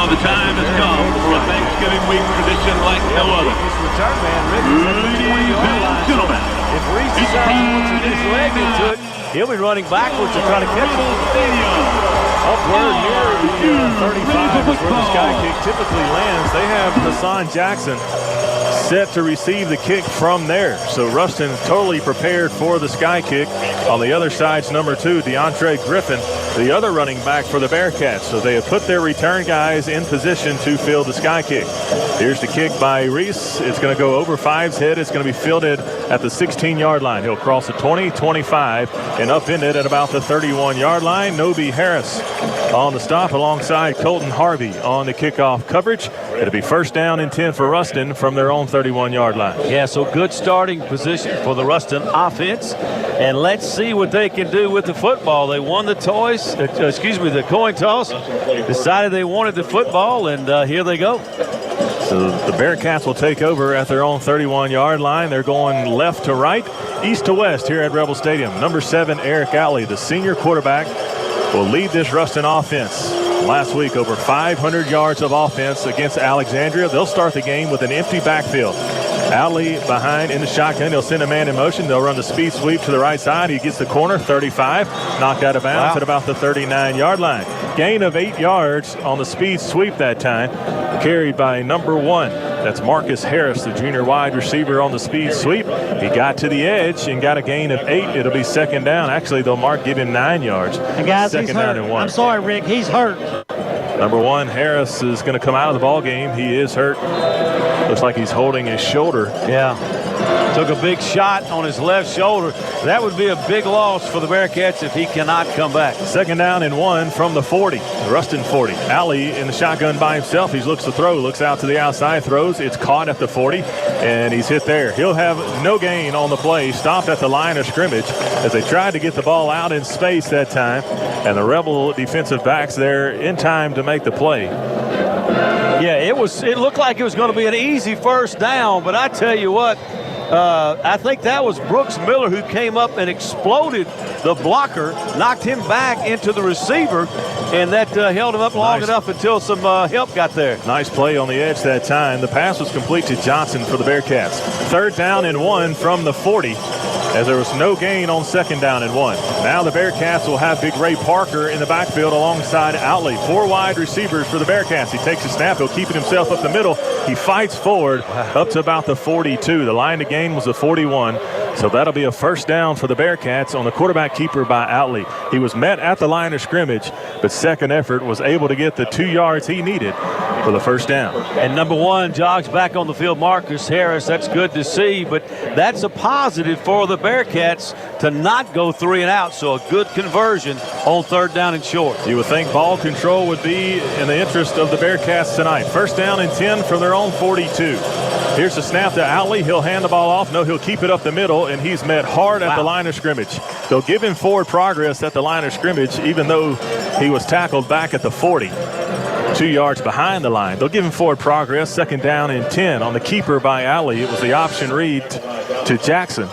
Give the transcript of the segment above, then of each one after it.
the time has come for a Thanksgiving week tradition like no other. This return man, Ladies and gentlemen, if Reese decides he wants to get his leg into it, he'll be running backwards to try to catch it. Upward near the 35 is where the sky kick typically lands. They have Hassan Jackson set to receive the kick from there. So Ruston totally prepared for the sky kick. On the other side's number 2, DeAndre Griffin, the other running back for the Bearcats. So they have put their return guys in position to field the sky kick. Here's the kick by Reese. It's going to go over Five's head. It's going to be fielded at the 16-yard line. He'll cross the 20, 25, and upend it at about the 31-yard line. Nobi Harris on the stop alongside Colton Harvey on the kickoff coverage. It'll be first down and 10 for Ruston from their own 31-yard line. Yeah, so good starting position for the Ruston offense. And let's see what they can do with the football. They won the the coin toss, decided they wanted the football, and here they go. So the Bearcats will take over at their own 31-yard line. They're going left to right, east to west here at Rebel Stadium. Number 7, Eric Alley, the senior quarterback, will lead this Ruston offense. Last week, over 500 yards of offense against Alexandria. They'll start the game with an empty backfield. Alley behind in the shotgun. They'll send a man in motion. They'll run the speed sweep to the right side. He gets the corner, 35, knocked out of bounds at about the 39-yard line. Gain of 8 yards on the speed sweep that time, carried by number 1. That's Marcus Harris, the junior wide receiver on the speed sweep. He got to the edge and got a gain of 8. It'll be second down. Actually, they'll give him 9 yards. And guys, second he's hurt. down and 1. I'm sorry, Rick. He's hurt. Number 1, Harris, is going to come out of the ball game. He is hurt. Looks like he's holding his shoulder. Yeah. Took a big shot on his left shoulder. That would be a big loss for the Bearcats if he cannot come back. Second down and 1 from the 40, the Ruston 40. Alley in the shotgun by himself. He looks to throw, looks out to the outside, throws. It's caught at the 40, and he's hit there. He'll have no gain on the play. Stopped at the line of scrimmage as they tried to get the ball out in space that time, and the Rebel defensive backs there in time to make the play. Yeah, it looked like it was going to be an easy first down, but I tell you what, I think that was Brooks Miller who came up and exploded the blocker, knocked him back into the receiver, and that held him up long enough until some help got there. Nice play on the edge that time. The pass was complete to Johnson for the Bearcats. Third down and 1 from the 40, as there was no gain on second down and 1. Now the Bearcats will have Big Ray Parker in the backfield alongside Outley. 4 wide receivers for the Bearcats. He takes a snap. He'll keep it himself up the middle. He fights forward up to about the 42. The line to gain was the 41. So that'll be a first down for the Bearcats on the quarterback keeper by Outley. He was met at the line of scrimmage, but second effort was able to get the 2 yards he needed for the first down. And number 1 jogs back on the field, Marcus Harris. That's good to see, but that's a positive for the Bearcats to not go 3 and out. So a good conversion on third down and short. You would think ball control would be in the interest of the Bearcats tonight. First down and 10 from their own 42. Here's the snap to Outley. He'll hand the ball off. No, he'll keep it up the middle, and he's met hard at the line of scrimmage. They'll give him forward progress at the line of scrimmage, even though he was tackled back at the 40. 2 yards behind the line. They'll give him forward progress. Second down and 10 on the keeper by Alley. It was the option read to Jackson,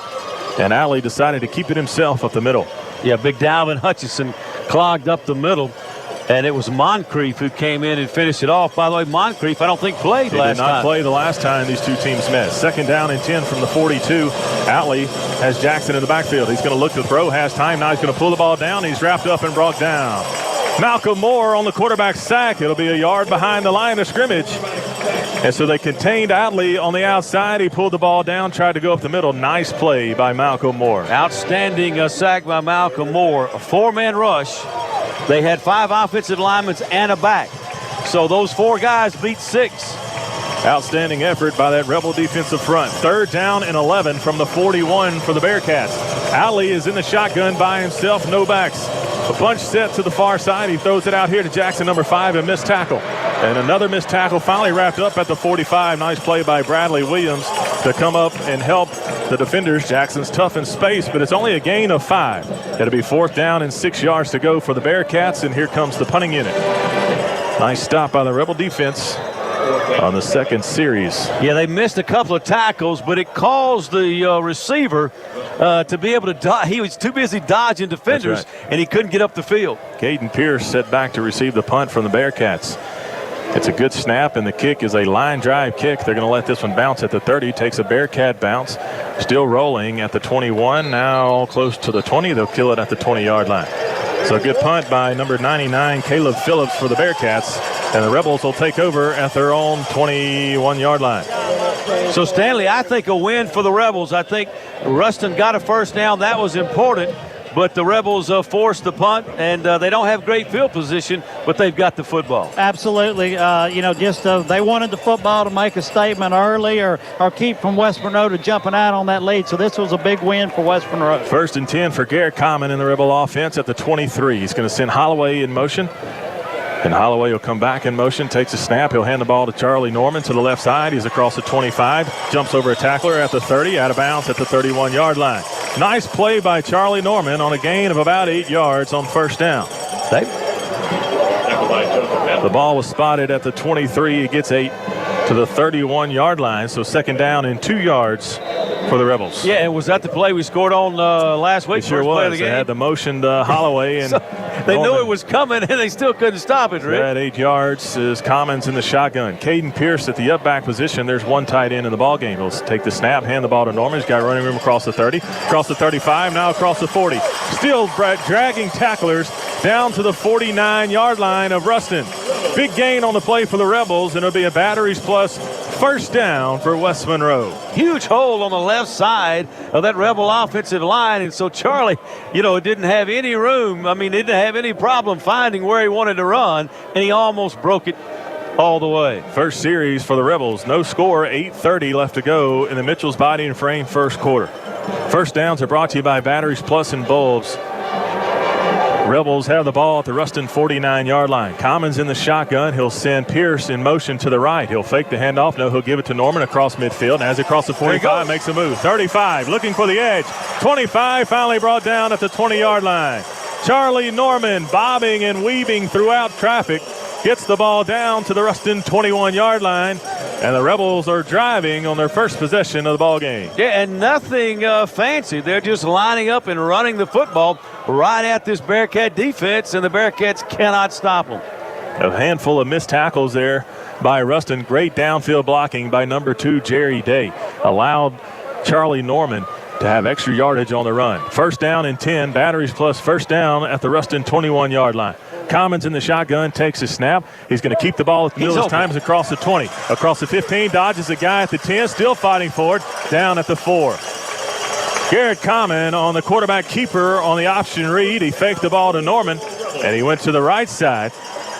and Alley decided to keep it himself up the middle. Yeah, big Dalvin Hutchinson clogged up the middle, and it was Moncrief who came in and finished it off. By the way, Moncrief, I don't think played last time. He did not play the last time these two teams met. Second down and 10 from the 42. Alley has Jackson in the backfield. He's going to look to throw, has time. Now he's going to pull the ball down. He's wrapped up and brought down. Malcolm Moore on the quarterback sack. It'll be a yard behind the line of scrimmage. And so they contained Outley on the outside. He pulled the ball down, tried to go up the middle. Nice play by Malcolm Moore. Outstanding sack by Malcolm Moore. A 4-man rush. They had 5 offensive linemen and a back. So those 4 guys beat 6. Outstanding effort by that Rebel defensive front. Third down and 11 from the 41 for the Bearcats. Alley is in the shotgun by himself, no backs. A bunch set to the far side. He throws it out here to Jackson, number 5, and missed tackle. And another missed tackle finally wrapped up at the 45. Nice play by Bradley Williams to come up and help the defenders. Jackson's tough in space, but it's only a gain of 5. It'll be 4th down and 6 yards to go for the Bearcats, and here comes the punting unit. Nice stop by the Rebel defense on the second series. Yeah, they missed a couple of tackles, but it caused the receiver to be able to dodge. He was too busy dodging defenders, and he couldn't get up the field. Caden Pierce set back to receive the punt from the Bearcats. It's a good snap, and the kick is a line drive kick. They're going to let this one bounce at the 30. Takes a Bearcat bounce. Still rolling at the 21. Now close to the 20. They'll kill it at the 20-yard line. So a good punt by number 99, Caleb Phillips, for the Bearcats. And the Rebels will take over at their own 21-yard line. So, Stanley, I think a win for the Rebels. I think Ruston got a first down. That was important. But the Rebels forced the punt, and they don't have great field position, but they've got the football. Absolutely. They wanted the football to make a statement early or keep from West Monroe to jumping out on that lead. So this was a big win for West Monroe. 1st and 10 for Garrett Common in the Rebel offense at the 23. He's going to send Holloway in motion. And Holloway will come back in motion, takes a snap. He'll hand the ball to Charlie Norman to the left side. He's across the 25, jumps over a tackler at the 30, out of bounds at the 31-yard line. Nice play by Charlie Norman on a gain of about 8 yards on first down. The ball was spotted at the 23. It gets 8 to the 31-yard line, so second down and 2 yards for the Rebels. Yeah, and was that the play we scored on last week? It sure was. They had the motion to Holloway, and so they knew it was coming, and they still couldn't stop it, Rick. At 8 yards is Commons in the shotgun. Caden Pierce at the up-back position. There's one tight end in the ball game. He'll take the snap, hand the ball to Norman. He's got running room across the 30, across the 35, now across the 40. Still dragging tacklers down to the 49-yard line of Ruston. Big gain on the play for the Rebels, and it'll be a batteries plus first down for West Monroe. Huge hole on the left side of that Rebel offensive line, and so Charlie, didn't have any room. I mean, didn't have any problem finding where he wanted to run, and he almost broke it all the way. First series for the Rebels. No score, 8:30 left to go in the Mitchell's Body and Frame first quarter. First downs are brought to you by Batteries Plus and Bulbs. Rebels have the ball at the Ruston 49-yard line. Commons in the shotgun. He'll send Pierce in motion to the right. He'll fake the handoff. No, he'll give it to Norman across midfield. And as he crosses the 45, makes a move. 35, looking for the edge. 25, finally brought down at the 20-yard line. Charlie Norman bobbing and weaving throughout traffic. Gets the ball down to the Ruston 21-yard line. And the Rebels are driving on their first possession of the ball game. Yeah, and nothing fancy. They're just lining up and running the football right at this Bearcat defense, and the Bearcats cannot stop them. A handful of missed tackles there by Ruston. Great downfield blocking by number 2, Jerry Day. Allowed Charlie Norman to have extra yardage on the run. First down and 10, batteries plus first down at the Ruston 21-yard line. Commons in the shotgun, takes a snap. He's going to keep the ball at the middle of his times across the 20. Across the 15, dodges a guy at the 10, still fighting for it, down at the 4. Garrett Common on the quarterback keeper on the option read. He faked the ball to Norman, and he went to the right side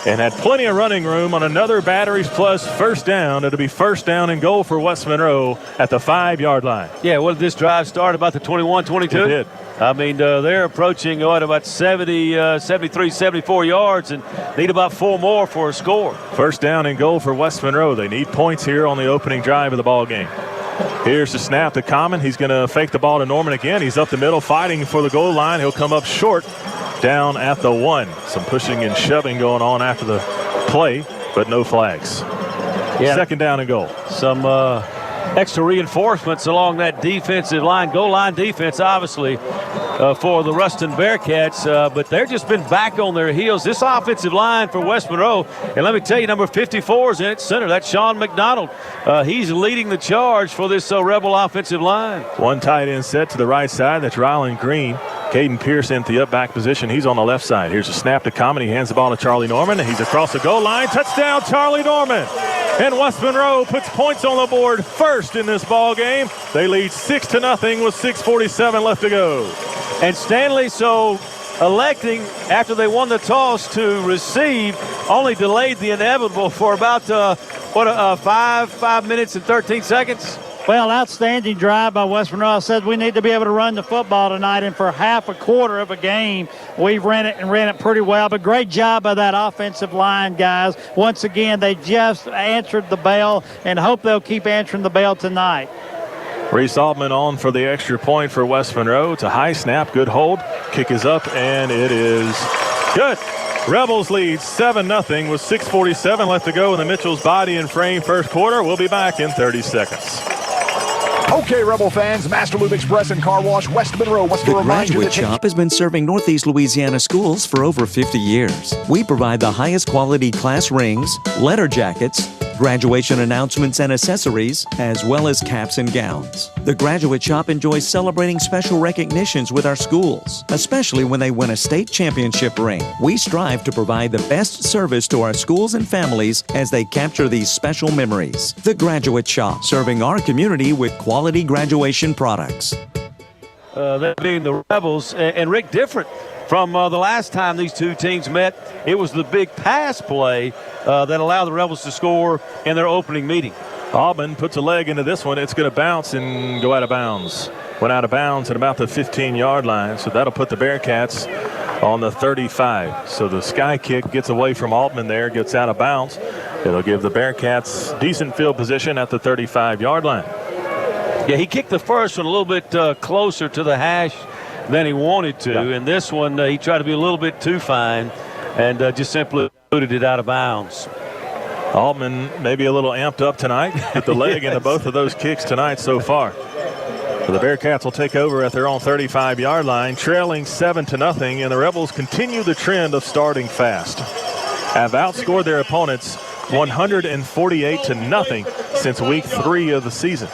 and had plenty of running room on another batteries plus first down. It'll be first down and goal for West Monroe at the 5-yard line. Yeah, what did this drive start, about the 21, 22? It did. I mean, they're approaching about 73, 74 yards and need about 4 more for a score. First down and goal for West Monroe. They need points here on the opening drive of the ball game. Here's the snap to Common. He's going to fake the ball to Norman again. He's up the middle fighting for the goal line. He'll come up short down at the 1. Some pushing and shoving going on after the play, but no flags. Yeah. Second down and goal. Some extra reinforcements along that defensive line, goal line defense, obviously, for the Ruston Bearcats, but they've just been back on their heels. This offensive line for West Monroe, and let me tell you, number 54 is in its center. That's Sean McDonald. He's leading the charge for this Rebel offensive line. One tight end set to the right side. That's Ryland Green. Caden Pierce in the up-back position. He's on the left side. Here's a snap to Common. He hands the ball to Charlie Norman. He's across the goal line. Touchdown, Charlie Norman. And West Monroe puts points on the board first in this ball game. They lead 6-0 with 6:47 left to go. And Stanley, so electing after they won the toss to receive, only delayed the inevitable for about 5 minutes and 13 seconds. Well, outstanding drive by West Monroe. Said we need to be able to run the football tonight, and for half a quarter of a game, we ran it pretty well. But great job by that offensive line, guys. Once again, they just answered the bell, and hope they'll keep answering the bell tonight. Reese Altman on for the extra point for West Monroe. It's a high snap, good hold. Kick is up, and it is good. Rebels lead 7-0 with 6:47 left to go in the Mitchell's Body and Frame first quarter. We'll be back in 30 seconds. Okay, Rebel fans, Master Lube Express and Car Wash West Monroe wants to The remind you Graduate that Shop has been serving Northeast Louisiana schools for over 50 years. We provide the highest quality class rings, letter jackets, graduation announcements and accessories, as well as caps and gowns. The Graduate Shop enjoys celebrating special recognitions with our schools, especially when they win a state championship ring. We strive to provide the best service to our schools and families as they capture these special memories. The Graduate Shop, serving our community with quality graduation products. That being the Rebels, and Rick, different from the last time these two teams met. It was the big pass play that allowed the Rebels to score in their opening meeting. Auburn puts a leg into this one. It's going to bounce and go out of bounds. Went out of bounds at about the 15-yard line, so that'll put the Bearcats on the 35. So the sky kick gets away from Altman there, gets out of bounds. It'll give the Bearcats decent field position at the 35-yard line. Yeah, he kicked the first one a little bit closer to the hash than he wanted to. Yeah. And this one, he tried to be a little bit too fine and just simply booted it out of bounds. Altman maybe a little amped up tonight with the leg into both of those kicks tonight so far. So the Bearcats will take over at their own 35-yard line, trailing 7-0, and the Rebels continue the trend of starting fast. Have outscored their opponents 148-0 since week 3 of the season.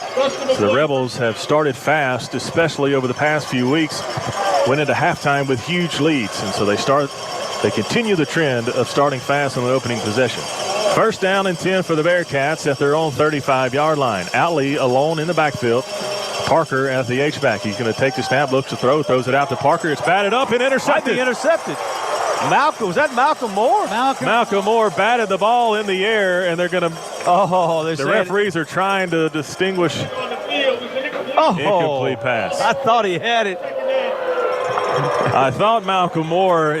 So the Rebels have started fast, especially over the past few weeks. Went into halftime with huge leads, and so they continue the trend of starting fast on the opening possession. First down and 10 for the Bearcats at their own 35-yard line. Outley alone in the backfield. Parker at the H-back. He's going to take the snap, looks to throw, throws it out to Parker. It's batted up and intercepted. Might be intercepted. Malcolm, was that Malcolm Moore? Malcolm Moore batted the ball in the air, and they're going to. The referees are trying to distinguish incomplete pass. I thought he had it. I thought Malcolm Moore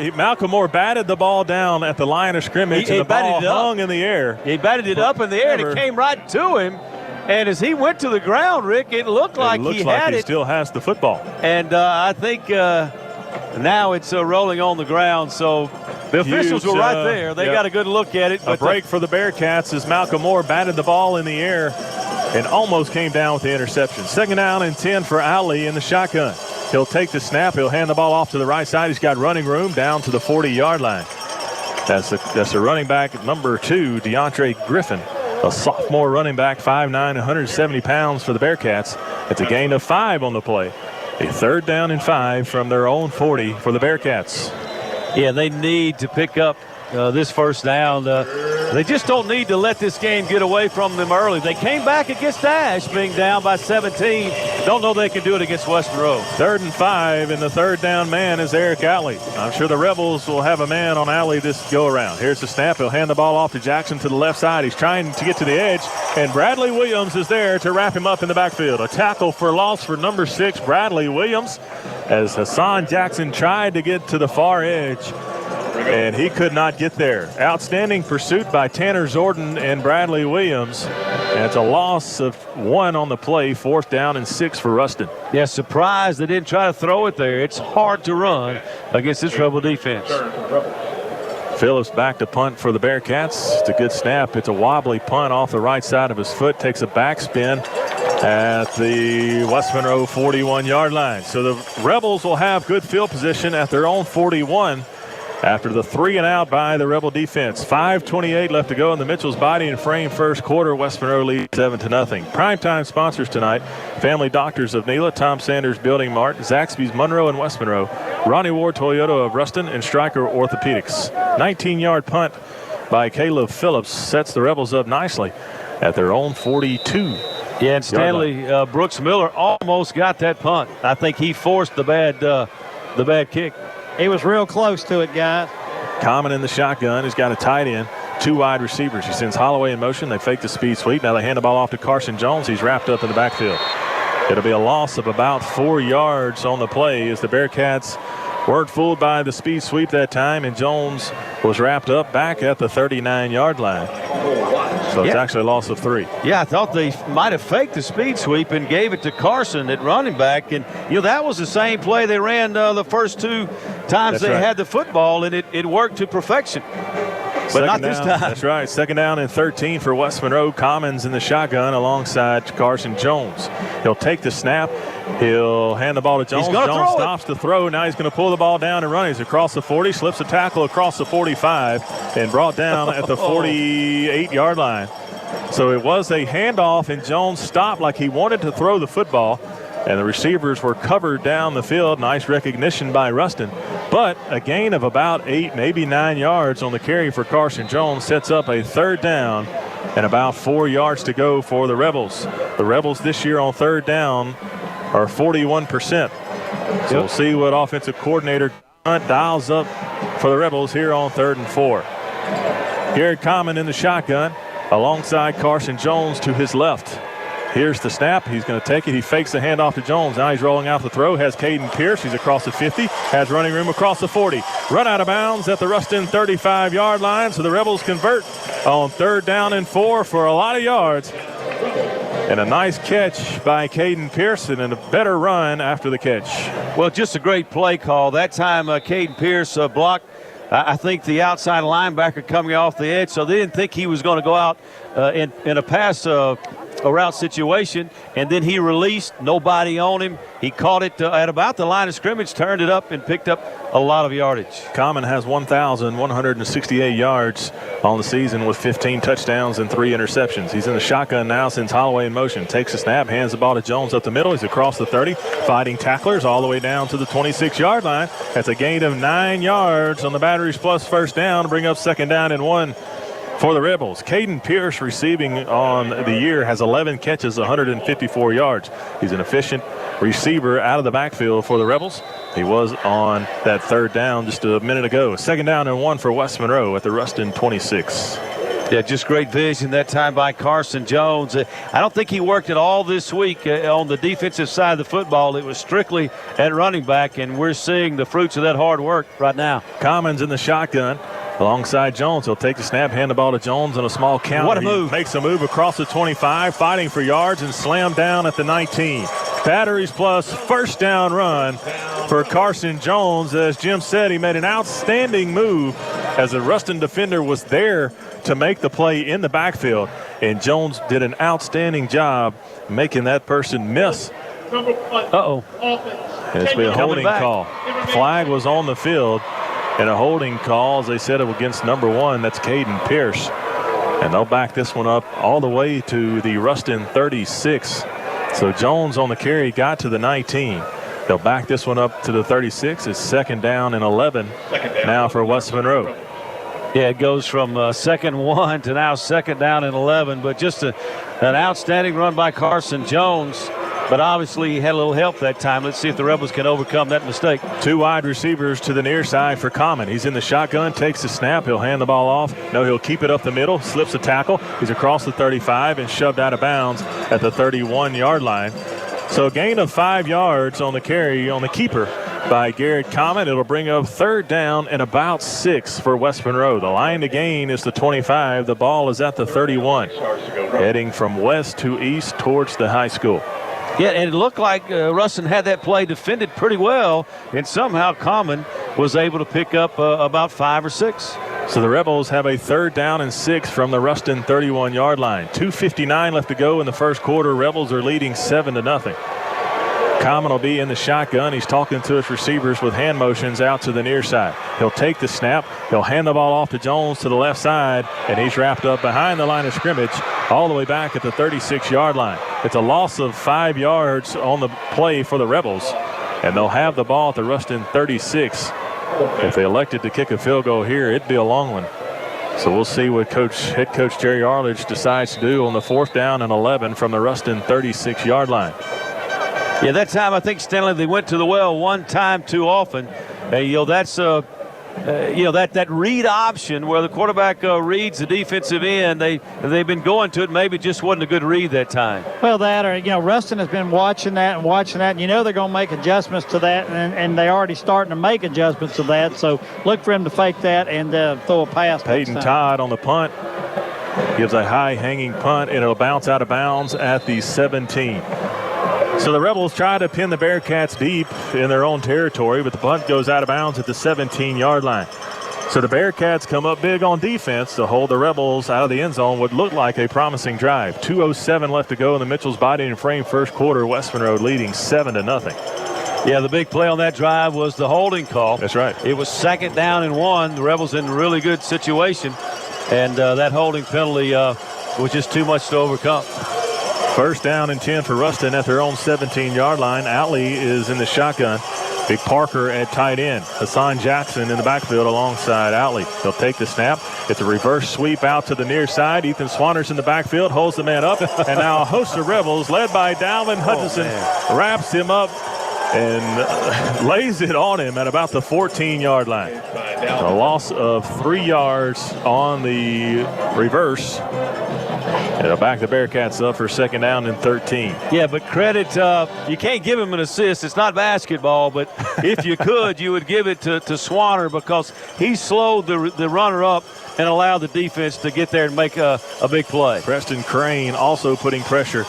batted the ball down at the line of scrimmage, and the ball hung in the air. He batted it up in the air, and it came right to him. And as he went to the ground, Rick, it looked like he had it. He still has the football. And I think now it's rolling on the ground. So the officials were right there. They got a good look at it. A break for the Bearcats as Malcolm Moore batted the ball in the air and almost came down with the interception. Second down and 10 for Alley in the shotgun. He'll take the snap. He'll hand the ball off to the right side. He's got running room down to the 40-yard line. That's the running back number 2, DeAndre Griffin. A sophomore running back, 5'9", 170 pounds for the Bearcats. It's a gain of 5 on the play. A third down and 5 from their own 40 for the Bearcats. Yeah, they need to pick up this first down. They just don't need to let this game get away from them early. They came back against Dash, being down by 17. Don't know they can do it against West Monroe. 3rd and 5, and the third down man is Eric Alley. I'm sure the Rebels will have a man on Alley this go-around. Here's the snap. He'll hand the ball off to Jackson to the left side. He's trying to get to the edge, and Bradley Williams is there to wrap him up in the backfield. A tackle for loss for number 6, Bradley Williams, as Hassan Jackson tried to get to the far edge, and he could not get there. Outstanding pursuit by Tanner Zorden and Bradley Williams. And it's a loss of 1 on the play, 4th down and 6 for Ruston. Yeah, surprised they didn't try to throw it there. It's hard to run against this Rebel defense. Phillips back to punt for the Bearcats. It's a good snap. It's a wobbly punt off the right side of his foot. Takes a backspin at the West Monroe 41-yard line. So the Rebels will have good field position at their own 41 after the 3-and-out by the Rebel defense. 5:28 left to go in the Mitchell's Body and Frame first quarter. West Monroe leads 7-0. Primetime sponsors tonight: Family Doctors of Nela, Tom Sanders Building Mart, Zaxby's Monroe and West Monroe, Ronnie Ward Toyota of Ruston, and Stryker Orthopedics. 19-yard punt by Caleb Phillips sets the Rebels up nicely at their own 42. Yeah, and Stanley Brooks Miller almost got that punt. I think he forced the bad kick. He was real close to it, guys. Common in the shotgun. He's got a tight end, 2 wide receivers. He sends Holloway in motion. They fake the speed sweep. Now they hand the ball off to Carson Jones. He's wrapped up in the backfield. It'll be a loss of about 4 yards on the play as the Bearcats weren't fooled by the speed sweep that time, and Jones was wrapped up back at the 39-yard line. So it's actually a loss of 3. Yeah, I thought they might have faked the speed sweep and gave it to Carson at running back. And, that was the same play they ran the first 2 times they had the football, and it worked to perfection. But not this time. That's right. Second down and 13 for West Monroe. Commons in the shotgun alongside Carson Jones. He'll take the snap. He'll hand the ball to Jones. Jones stops the throw. Now he's going to pull the ball down and run. He's across the 40, slips a tackle across the 45, and brought down at the 48-yard line. So it was a handoff, and Jones stopped like he wanted to throw the football, and the receivers were covered down the field. Nice recognition by Ruston. But a gain of about 8, maybe 9 yards on the carry for Carson Jones sets up a third down and about 4 yards to go for the Rebels. The Rebels this year on third down are 41%. So we'll see what offensive coordinator dials up for the Rebels here on 3rd and 4. Garrett Common in the shotgun alongside Carson Jones to his left. Here's the snap. He's going to take it. He fakes the handoff to Jones. Now he's rolling out the throw. Has Caden Pierce. He's across the 50. Has running room across the 40. Run out of bounds at the Ruston 35-yard line. So the Rebels convert on 3rd down and 4 for a lot of yards. And a nice catch by Caden Pearson and a better run after the catch. Well, just a great play call. That time Caden Pierce blocked, I think, the outside linebacker coming off the edge. So they didn't think he was going to go out in a pass a route situation, and then he released, nobody on him. He caught it at about the line of scrimmage, turned it up, and picked up a lot of yardage. Common has 1,168 yards on the season with 15 touchdowns and 3 interceptions. He's in the shotgun now since Holloway in motion. Takes a snap, hands the ball to Jones up the middle. He's across the 30, fighting tacklers all the way down to the 26-yard line. That's a gain of 9 yards on the Batteries Plus first down to bring up 2nd down and 1 for the Rebels. Caden Pierce receiving on the year has 11 catches, 154 yards. He's an efficient receiver out of the backfield for the Rebels. He was on that 3rd down just a minute ago. 2nd down and 1 for West Monroe at the Ruston 26. Yeah, just great vision that time by Carson Jones. I don't think he worked at all this week on the defensive side of the football. It was strictly at running back, and we're seeing the fruits of that hard work right now. Commons in the shotgun alongside Jones. He'll take the snap, hand the ball to Jones on a small counter. What a move. He makes a move across the 25, fighting for yards, and slammed down at the 19. Batteries Plus first down run for Carson Jones. As Jim said, he made an outstanding move as the Ruston defender was there to make the play in the backfield, and Jones did an outstanding job making that person miss. Uh-oh. And it's been a holding call. Flag was on the field, and a holding call, as they said, against number 1. That's Caden Pierce. And they'll back this one up all the way to the Ruston 36. So Jones on the carry got to the 19. They'll back this one up to the 36. It's 2nd down and 11 now for West Monroe. Yeah, it goes from 2nd 1 to now 2nd down and 11. But just an outstanding run by Carson Jones. But obviously he had a little help that time. Let's see if the Rebels can overcome that mistake. 2 wide receivers to the near side for Common. He's in the shotgun, takes the snap. He'll hand the ball off. No, he'll keep it up the middle, slips a tackle. He's across the 35 and shoved out of bounds at the 31-yard line. So a gain of 5 yards on the carry on the keeper by Garrett Common. It'll bring up 3rd down and about 6 for West Monroe. The line to gain is the 25. The ball is at the 31, heading from west to east towards the high school. Yeah, and it looked like Ruston had that play defended pretty well, and somehow Common was able to pick up about 5 or 6. So the Rebels have a 3rd down and 6 from the Ruston 31-yard line. 2:59 left to go in the first quarter. Rebels are leading 7-0. Common will be in the shotgun. He's talking to his receivers with hand motions out to the near side. He'll take the snap. He'll hand the ball off to Jones to the left side, and he's wrapped up behind the line of scrimmage all the way back at the 36-yard line. It's a loss of 5 yards on the play for the Rebels, and they'll have the ball at the Ruston 36. If they elected to kick a field goal here, it'd be a long one. So we'll see what head coach Jerry Arledge decides to do on the 4th down and 11 from the Ruston 36-yard line. Yeah, that time I think, Stanley, they went to the well one time too often. That's that read option where the quarterback reads the defensive end. They've been going to it. Maybe it just wasn't a good read that time. Well, Ruston has been watching that, and they're going to make adjustments to that, and they're already starting to make adjustments to that. So look for him to fake that and throw a pass. Peyton Todd on the punt gives a high hanging punt, and it'll bounce out of bounds at the 17. So the Rebels try to pin the Bearcats deep in their own territory, but the punt goes out of bounds at the 17-yard line. So the Bearcats come up big on defense to hold the Rebels out of the end zone. Would look like a promising drive. 2:07 left to go in the Mitchell's Body and Frame first quarter. West Monroe leading 7-0. Yeah, the big play on that drive was the holding call. That's right. It was 2nd down and 1. The Rebels in a really good situation, and that holding penalty was just too much to overcome. 1st down and 10 for Ruston at their own 17-yard line. Alley is in the shotgun. Big Parker at tight end. Hassan Jackson in the backfield alongside Alley. He'll take the snap. It's a reverse sweep out to the near side. Ethan Swanner's in the backfield, holds the man up, and now a host of Rebels led by Dalvin Hutchinson wraps him up and lays it on him at about the 14-yard line. A loss of 3 yards on the reverse. It'll back the Bearcats up for 2nd down and 13. Yeah, but credit, you can't give him an assist. It's not basketball, but if you could, you would give it to Swanner because he slowed the runner up and allowed the defense to get there and make a big play. Preston Crane also putting pressure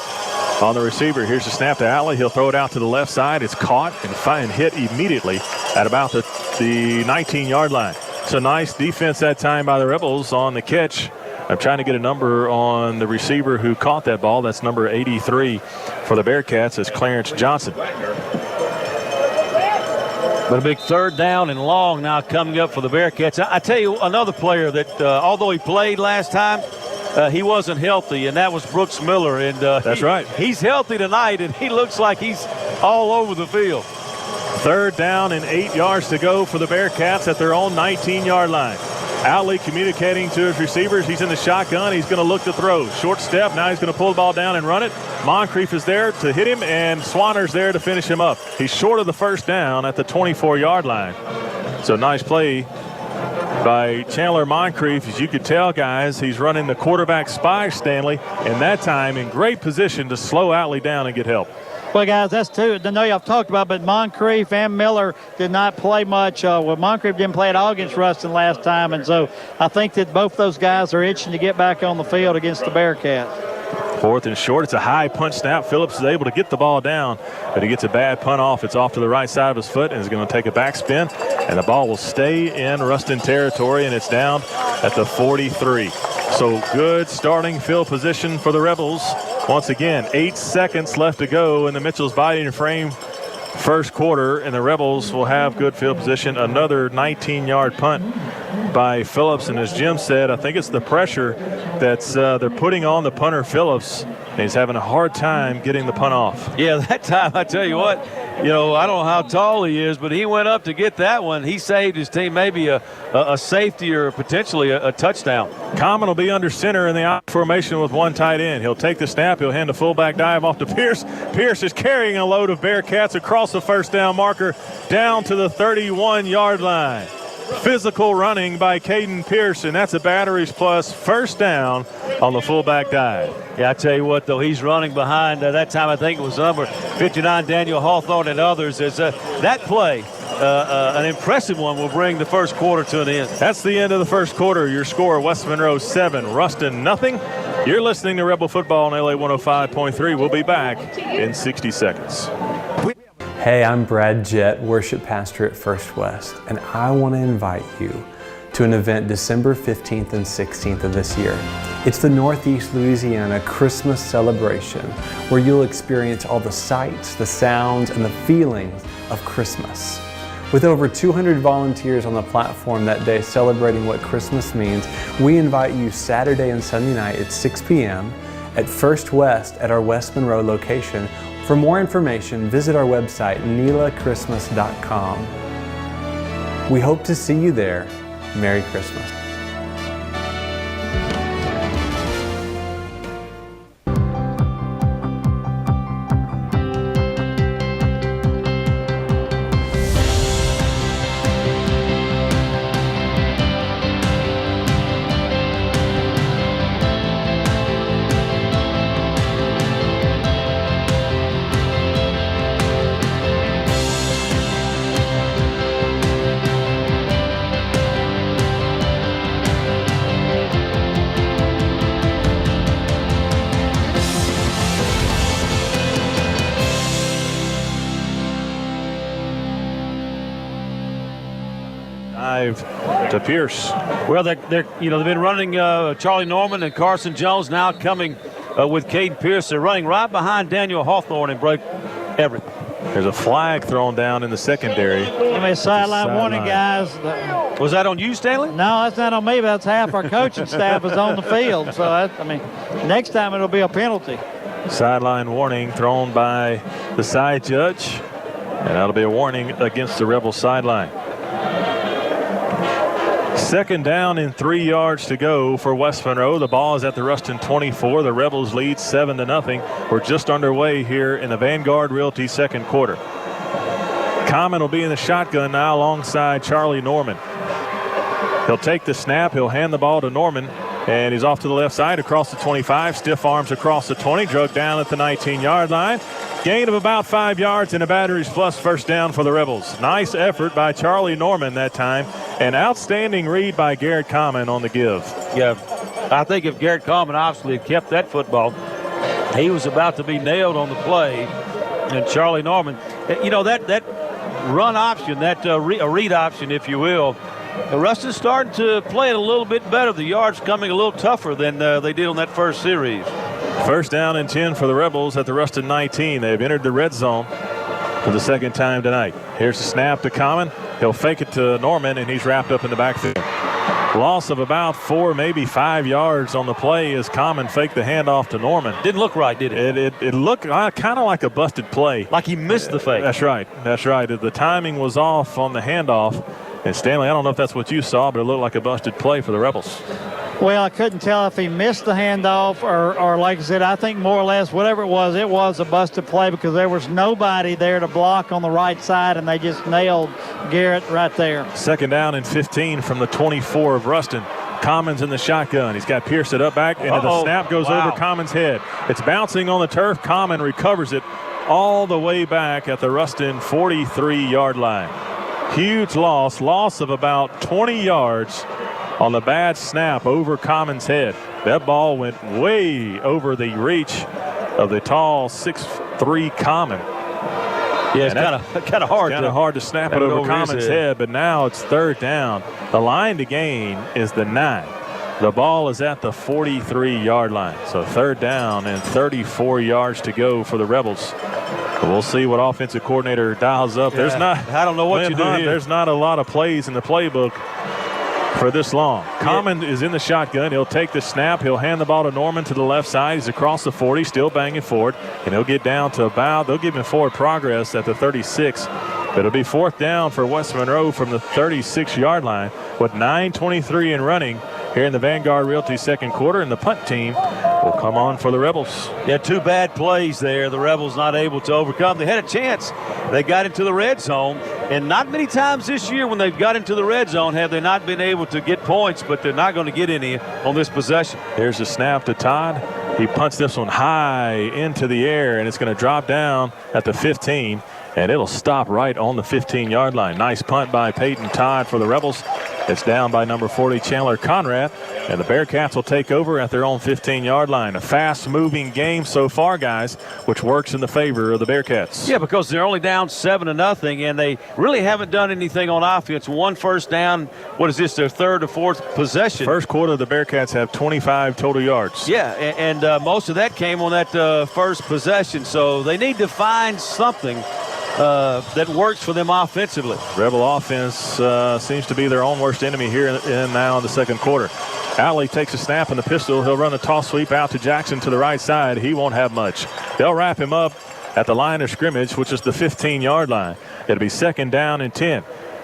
on the receiver. Here's the snap to Alley. He'll throw it out to the left side. It's caught and hit immediately at about the 19-yard line. So nice defense that time by the Rebels on the catch. I'm trying to get a number on the receiver who caught that ball. That's number 83 for the Bearcats. It's Clarence Johnson. But a big 3rd down and long now coming up for the Bearcats. I tell you, another player that, although he played last time, he wasn't healthy, and that was Brooks Miller. And that's right. He's healthy tonight, and he looks like he's all over the field. 3rd down and 8 yards to go for the Bearcats at their own 19-yard line. Alley communicating to his receivers. He's in the shotgun. He's going to look to throw. Short step. Now he's going to pull the ball down and run it. Moncrief is there to hit him, and Swanner's there to finish him up. He's short of the 1st down at the 24-yard line. So nice play by Chandler Moncrief. As you could tell, guys, he's running the quarterback spy, Stanley, and that time in great position to slow Alley down and get help. Well, guys, that's two. I know y'all talked about, but Moncrief and Miller did not play much. Moncrief didn't play at all against Ruston last time, and so I think that both those guys are itching to get back on the field against the Bearcats. 4th and short. It's a high punch snap. Phillips is able to get the ball down, but he gets a bad punt off. It's off to the right side of his foot and is going to take a backspin, and the ball will stay in Ruston territory, and it's down at the 43. So good starting field position for the Rebels. Once again, 8 seconds left to go in the Mitchell's Body and Frame first quarter, and the Rebels will have good field position. Another 19-yard punt by Phillips, and as Jim said, I think it's the pressure that's they're putting on the punter Phillips, and he's having a hard time getting the punt off. Yeah, that time, I tell you what, I don't know how tall he is, but he went up to get that one. He saved his team maybe a safety or potentially a touchdown. Common will be under center in the I formation with one tight end. He'll take the snap. He'll hand the fullback dive off to Pierce. Pierce is carrying a load of Bearcats across the 1st down marker down to the 31-yard line. Physical running by Caden Pierce, and that's a batteries plus 1st down on the fullback dive. Yeah, I tell you what, though, he's running behind. That time I think it was number 59, Daniel Hawthorne, and others. That play, an impressive one, will bring the first quarter to an end. That's the end of the first quarter. Your score, West Monroe 7, Ruston nothing. You're listening to Rebel Football on LA 105.3. We'll be back in 60 seconds. Hey, I'm Brad Jett, worship pastor at First West, and I want to invite you to an event December 15th and 16th of this year. It's the Northeast Louisiana Christmas celebration, where you'll experience all the sights, the sounds, and the feelings of Christmas. With over 200 volunteers on the platform that day celebrating what Christmas means, we invite you Saturday and Sunday night at 6 p.m. at First West at our West Monroe location. For more information, visit our website, neelachristmas.com. We hope to see you there. Merry Christmas. 5 to Pierce. Well, they've been running Charlie Norman and Carson Jones, now coming with Caden Pierce. They're running right behind Daniel Hawthorne and Blake Everett. There's a flag thrown down in the secondary. Sideline warning, guys. Was that on you, Stanley? No, that's not on me. That's half our coaching staff is on the field. So, next time it'll be a penalty. Sideline warning thrown by the side judge. And that'll be a warning against the Rebels sideline. Second down and 3 yards to go for West Monroe. The ball is at the Ruston 24. The Rebels lead 7-0. We're just underway here in the Vanguard Realty second quarter. Common will be in the shotgun now alongside Charlie Norman. He'll take the snap. He'll hand the ball to Norman. And he's off to the left side across the 25. Stiff arms across the 20. Drug down at the 19-yard line. Gain of about 5 yards and a batteries plus first down for the Rebels. Nice effort by Charlie Norman that time. An outstanding read by Garrett Common on the give. Yeah, I think if Garrett Common obviously had kept that football, he was about to be nailed on the play. And Charlie Norman, that run option, that a read option, if you will, Ruston's starting to play it a little bit better. The yards coming a little tougher than they did on that first series. First down and 10 for the Rebels at the Ruston 19. They've entered the red zone for the second time tonight. Here's the snap to Common. He'll fake it to Norman, and he's wrapped up in the backfield. Loss of about 4, maybe 5 yards on the play as Common faked the handoff to Norman. Didn't look right, did it? It looked kind of like a busted play. Like he missed the fake. That's right. That's right. The timing was off on the handoff. And Stanley, I don't know if that's what you saw, but it looked like a busted play for the Rebels. Well, I couldn't tell if he missed the handoff or like I said, I think more or less whatever it was a busted play because there was nobody there to block on the right side, and they just nailed Garrett right there. Second down and 15 from the 24 of Ruston. Common's in the shotgun. He's got Pierce it up back, and the snap goes over Common's head. It's bouncing on the turf. Common recovers it all the way back at the Ruston 43-yard line. Huge loss of about 20 yards on the bad snap over Common's head. That ball went way over the reach of the tall 6'3" Common. Yeah, it's kind of hard. Kind of hard to snap it over Common's head, but now it's third down. The line to gain is the 9. The ball is at the 43-yard line. So third down and 34 yards to go for the Rebels. We'll see what offensive coordinator dials up. Yeah, I don't know what you do here. There's not a lot of plays in the playbook for this long. Common is in the shotgun. He'll take the snap. He'll hand the ball to Norman to the left side. He's across the 40, still banging forward. And he'll get down to about, they'll give him forward progress at the 36. But it'll be fourth down for West Monroe from the 36-yard line with 9:23 in running here in the Vanguard Realty second quarter. And the punt team will come on for the Rebels. Yeah, 2 bad plays there. The Rebels not able to overcome. They had a chance. They got into the red zone. And not many times this year when they've got into the red zone have they not been able to get points, but they're not going to get any on this possession. Here's the snap to Todd. He punts this one high into the air, and it's going to drop down at the 15, and it'll stop right on the 15-yard line. Nice punt by Peyton Todd for the Rebels. It's down by number 40, Chandler Conrad, and the Bearcats will take over at their own 15-yard line. A fast-moving game so far, guys, which works in the favor of the Bearcats. Yeah, because they're only down 7-0, and they really haven't done anything on offense. 1 first down. What is this, their third or fourth possession? First quarter, the Bearcats have 25 total yards. Yeah, and most of that came on that first possession, so they need to find something that works for them offensively. Rebel offense seems to be their own worst enemy here in now in the second quarter. Alley takes a snap in the pistol. He'll run a toss sweep out to Jackson to the right side. He won't have much. They'll wrap him up at the line of scrimmage, which is the 15-yard line. It'll be second down and 10.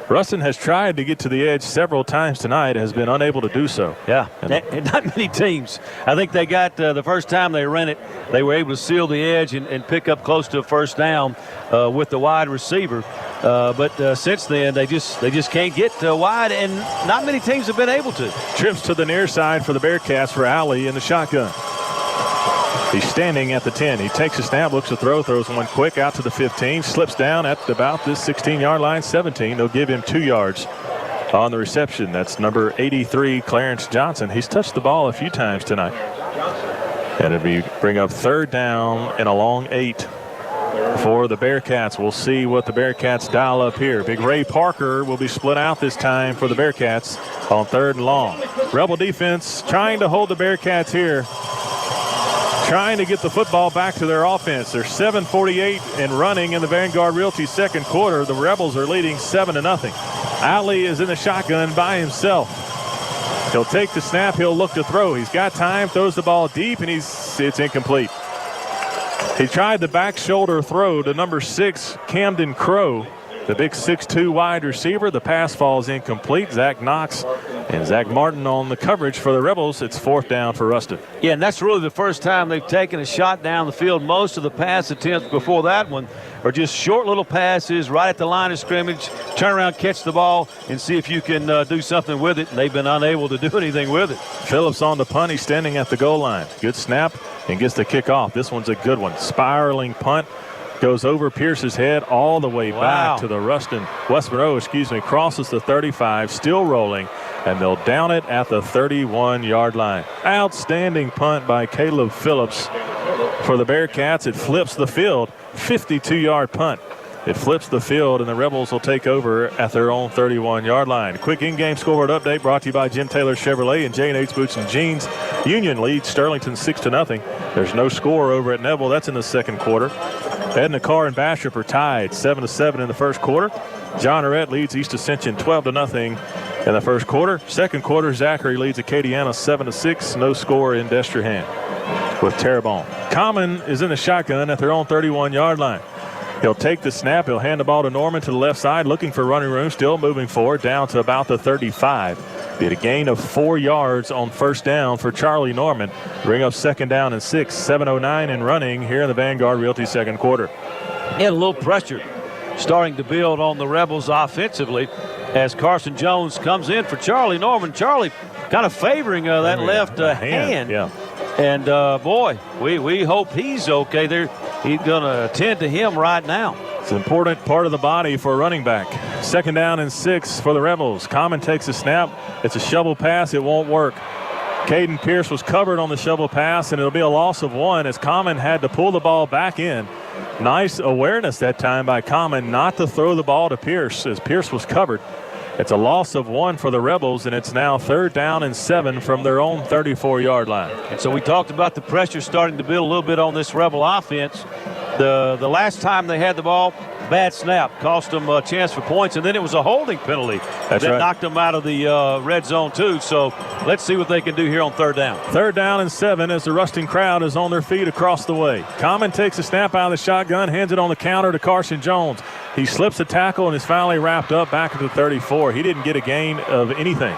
Ruston has tried to get to the edge several times tonight, has been unable to do so. Yeah, and not many teams. I think they got the first time they ran it, they were able to seal the edge and pick up close to a first down with the wide receiver. But since then, they just can't get wide, and not many teams have been able to. Trips to the near side for the Bearcats for Alley in the shotgun. He's standing at the 10. He takes a snap, looks to throw, throws one quick out to the 15, slips down at about this 16-yard line, 17. They'll give him 2 yards on the reception. That's number 83, Clarence Johnson. He's touched the ball a few times tonight. And it'll bring up third down and a long 8. for the Bearcats. We'll see what the Bearcats dial up here. Big Ray Parker will be split out this time for the Bearcats on 3rd and long. Rebel defense trying to hold the Bearcats here, trying to get the football back to their offense. They're 7:48 and running in the Vanguard Realty second quarter. The Rebels are leading 7-0. Alley is in the shotgun by himself. He'll take the snap. He'll look to throw. He's got time, throws the ball deep, and it's incomplete. He tried the back shoulder throw to number 6, Camden Crow, the big 6'2" wide receiver. The pass falls incomplete. Zach Knox and Zach Martin on the coverage for the Rebels. It's 4th down for Ruston. Yeah, and that's really the first time they've taken a shot down the field. Most of the pass attempts before that one are just short little passes right at the line of scrimmage. Turn around, catch the ball, and see if you can do something with it. And they've been unable to do anything with it. Phillips on the punt. He's standing at the goal line. Good snap and gets the kickoff. This one's a good one. Spiraling punt. Goes over Pierce's head all the way back to the West Monroe, crosses the 35, still rolling, and they'll down it at the 31-yard line. Outstanding punt by Caleb Phillips for the Bearcats. It flips the field, 52-yard punt. It flips the field, and the Rebels will take over at their own 31-yard line. Quick in-game scoreboard update brought to you by Jim Taylor Chevrolet and J&H Boots and Jeans. Union leads Sterlington 6-0. There's no score over at Neville. That's in the second quarter. Edna Carr and Bastrop are tied 7-7 in the first quarter. John Arrett leads East Ascension 12-0 in the first quarter. Second quarter, Zachary leads Acadiana 7-6. No score in Destrehan with Terrebonne. Common is in the shotgun at their own 31-yard line. He'll take the snap. He'll hand the ball to Norman to the left side, looking for running room, still moving forward down to about the 35. Did a gain of 4 yards on first down for Charlie Norman. Bring up 2nd down and 6. 7:09 in running here in the Vanguard Realty second quarter. And a little pressure starting to build on the Rebels offensively as Carson Jones comes in for Charlie Norman. Charlie kind of favoring that left hand. Yeah. And, boy, we hope he's okay. He's going to attend to him right now. It's an important part of the body for a running back. 2nd down and 6 for the Rebels. Common takes a snap. It's a shovel pass. It won't work. Caden Pierce was covered on the shovel pass, and it'll be a loss of 1 as Common had to pull the ball back in. Nice awareness that time by Common not to throw the ball to Pierce as Pierce was covered. It's a loss of 1 for the Rebels, and it's now 3rd down and 7 from their own 34-yard line. And so we talked about the pressure starting to build a little bit on this Rebel offense. The last time they had the ball, bad snap, cost them a chance for points, and then it was a holding penalty that knocked them out of the red zone too. So let's see what they can do here on 3rd down. 3rd down and 7 as the Ruston crowd is on their feet across the way. Common takes a snap out of the shotgun, hands it on the counter to Carson Jones. He slips a tackle and is finally wrapped up back at the 34. He didn't get a gain of anything.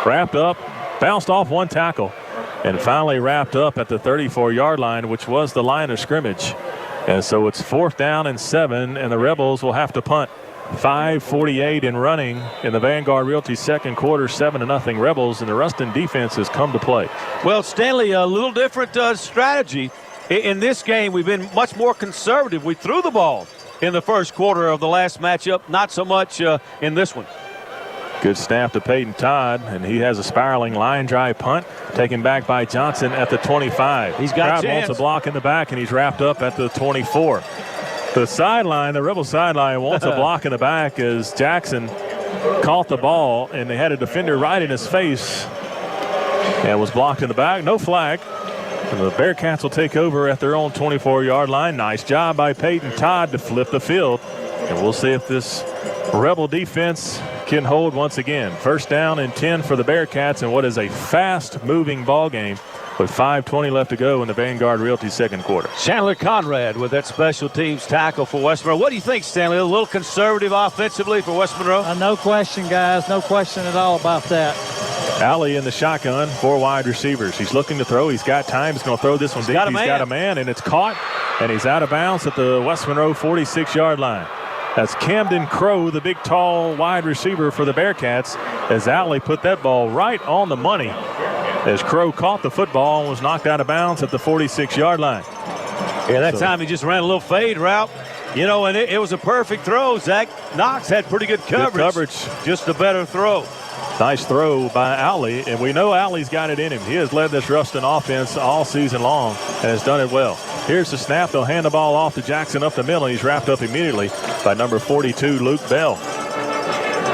Wrapped up, bounced off 1 tackle, and finally wrapped up at the 34-yard line, which was the line of scrimmage. And so it's 4th down and 7, and the Rebels will have to punt. 5:48 in running in the Vanguard Realty second quarter, 7-0 Rebels, and the Ruston defense has come to play. Well, Stanley, a little different strategy. In this game, we've been much more conservative. We threw the ball in the first quarter of the last matchup, not so much in this one. Good snap to Peyton Todd, and he has a spiraling line drive punt taken back by Johnson at the 25. He's got a chance. Wants a block in the back, and he's wrapped up at the 24. The sideline, the Rebel sideline, wants a block in the back as Jackson caught the ball, and they had a defender right in his face and was blocked in the back. No flag. And the Bearcats will take over at their own 24-yard line. Nice job by Peyton Todd to flip the field. And we'll see if this Rebel defense can hold once again. 1st down and 10 for the Bearcats in what is a fast-moving ball game with 5:20 left to go in the Vanguard Realty second quarter. Chandler Conrad with that special teams tackle for West Monroe. What do you think, Stanley? A little conservative offensively for West Monroe? No question, guys. No question at all about that. Alley in the shotgun, 4 wide receivers. He's looking to throw. He's got time. He's going to throw this one deep. He's got a man, and it's caught, and he's out of bounds at the West Monroe 46-yard line. That's Camden Crow, the big, tall wide receiver for the Bearcats, as Alley put that ball right on the money as Crow caught the football and was knocked out of bounds at the 46-yard line. Yeah, that time he just ran a little fade route. You know, and it was a perfect throw. Zach Knox had pretty good coverage. Just a better throw. Nice throw by Alley, and we know Alley's got it in him. He has led this Ruston offense all season long and has done it well. Here's the snap. They'll hand the ball off to Jackson up the middle. He's wrapped up immediately by number 42, Luke Bell.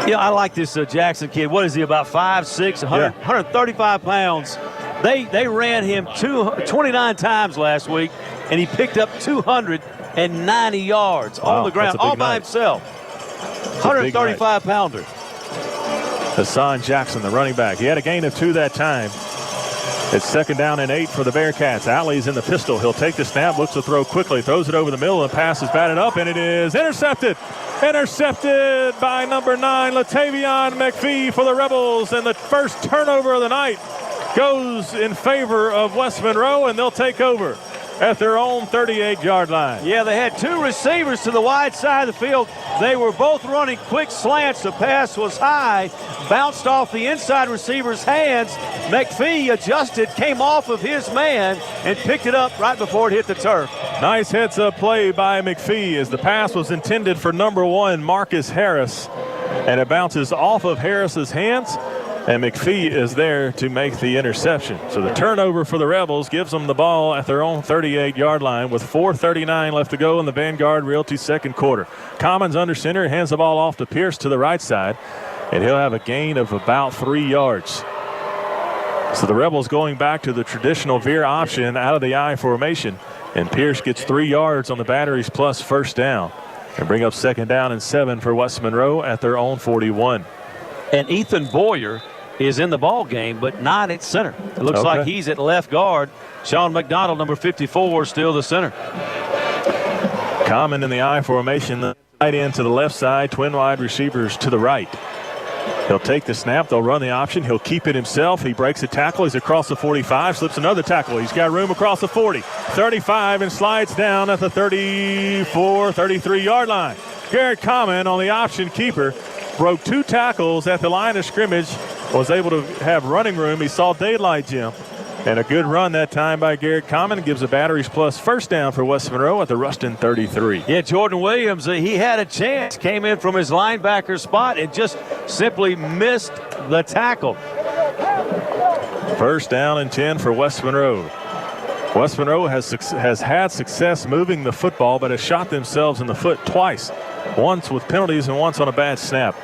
Yeah, I like this Jackson kid. What is he, about 5'6", 135 pounds? They ran him 29 times last week, and he picked up 290 yards on the ground all by himself. 135-pounder. Hassan Jackson, the running back. He had a gain of 2 that time. It's 2nd down and 8 for the Bearcats. Alley's in the pistol. He'll take the snap, looks to throw quickly, throws it over the middle, and pass is batted up, and it is intercepted. Intercepted by number 9, Latavion McPhee for the Rebels, and the first turnover of the night goes in favor of West Monroe, and they'll take over at their own 38-yard line. Yeah, they had 2 receivers to the wide side of the field. They were both running quick slants. The pass was high, bounced off the inside receiver's hands. McPhee adjusted, came off of his man, and picked it up right before it hit the turf. Nice heads-up play by McPhee as the pass was intended for number 1, Marcus Harris, and it bounces off of Harris's hands, and McPhee is there to make the interception. So the turnover for the Rebels gives them the ball at their own 38-yard line with 4:39 left to go in the Vanguard Realty second quarter. Commons under center, hands the ball off to Pierce to the right side, and he'll have a gain of about 3 yards. So the Rebels going back to the traditional veer option out of the I formation, and Pierce gets 3 yards on the batteries plus first down, and bring up 2nd down and 7 for West Monroe at their own 41. And Ethan Boyer is in the ball game, but not at center. It looks like he's at left guard. Sean McDonald, number 54, still the center. Common in the I formation, the tight end to the left side, twin wide receivers to the right. He'll take the snap. They'll run the option. He'll keep it himself. He breaks a tackle. He's across the 45, slips another tackle. He's got room across the 40, 35, and slides down at the 34, 33-yard line. Garrett Common on the option keeper broke 2 tackles at the line of scrimmage, was able to have running room. He saw daylight, Jim. And a good run that time by Garrett Common gives a batteries plus first down for West Monroe at the Ruston 33. Yeah, Jordan Williams, he had a chance, came in from his linebacker spot and just simply missed the tackle. First down and 10 for West Monroe. West Monroe has had success moving the football, but has shot themselves in the foot twice, once with penalties and once on a bad snap.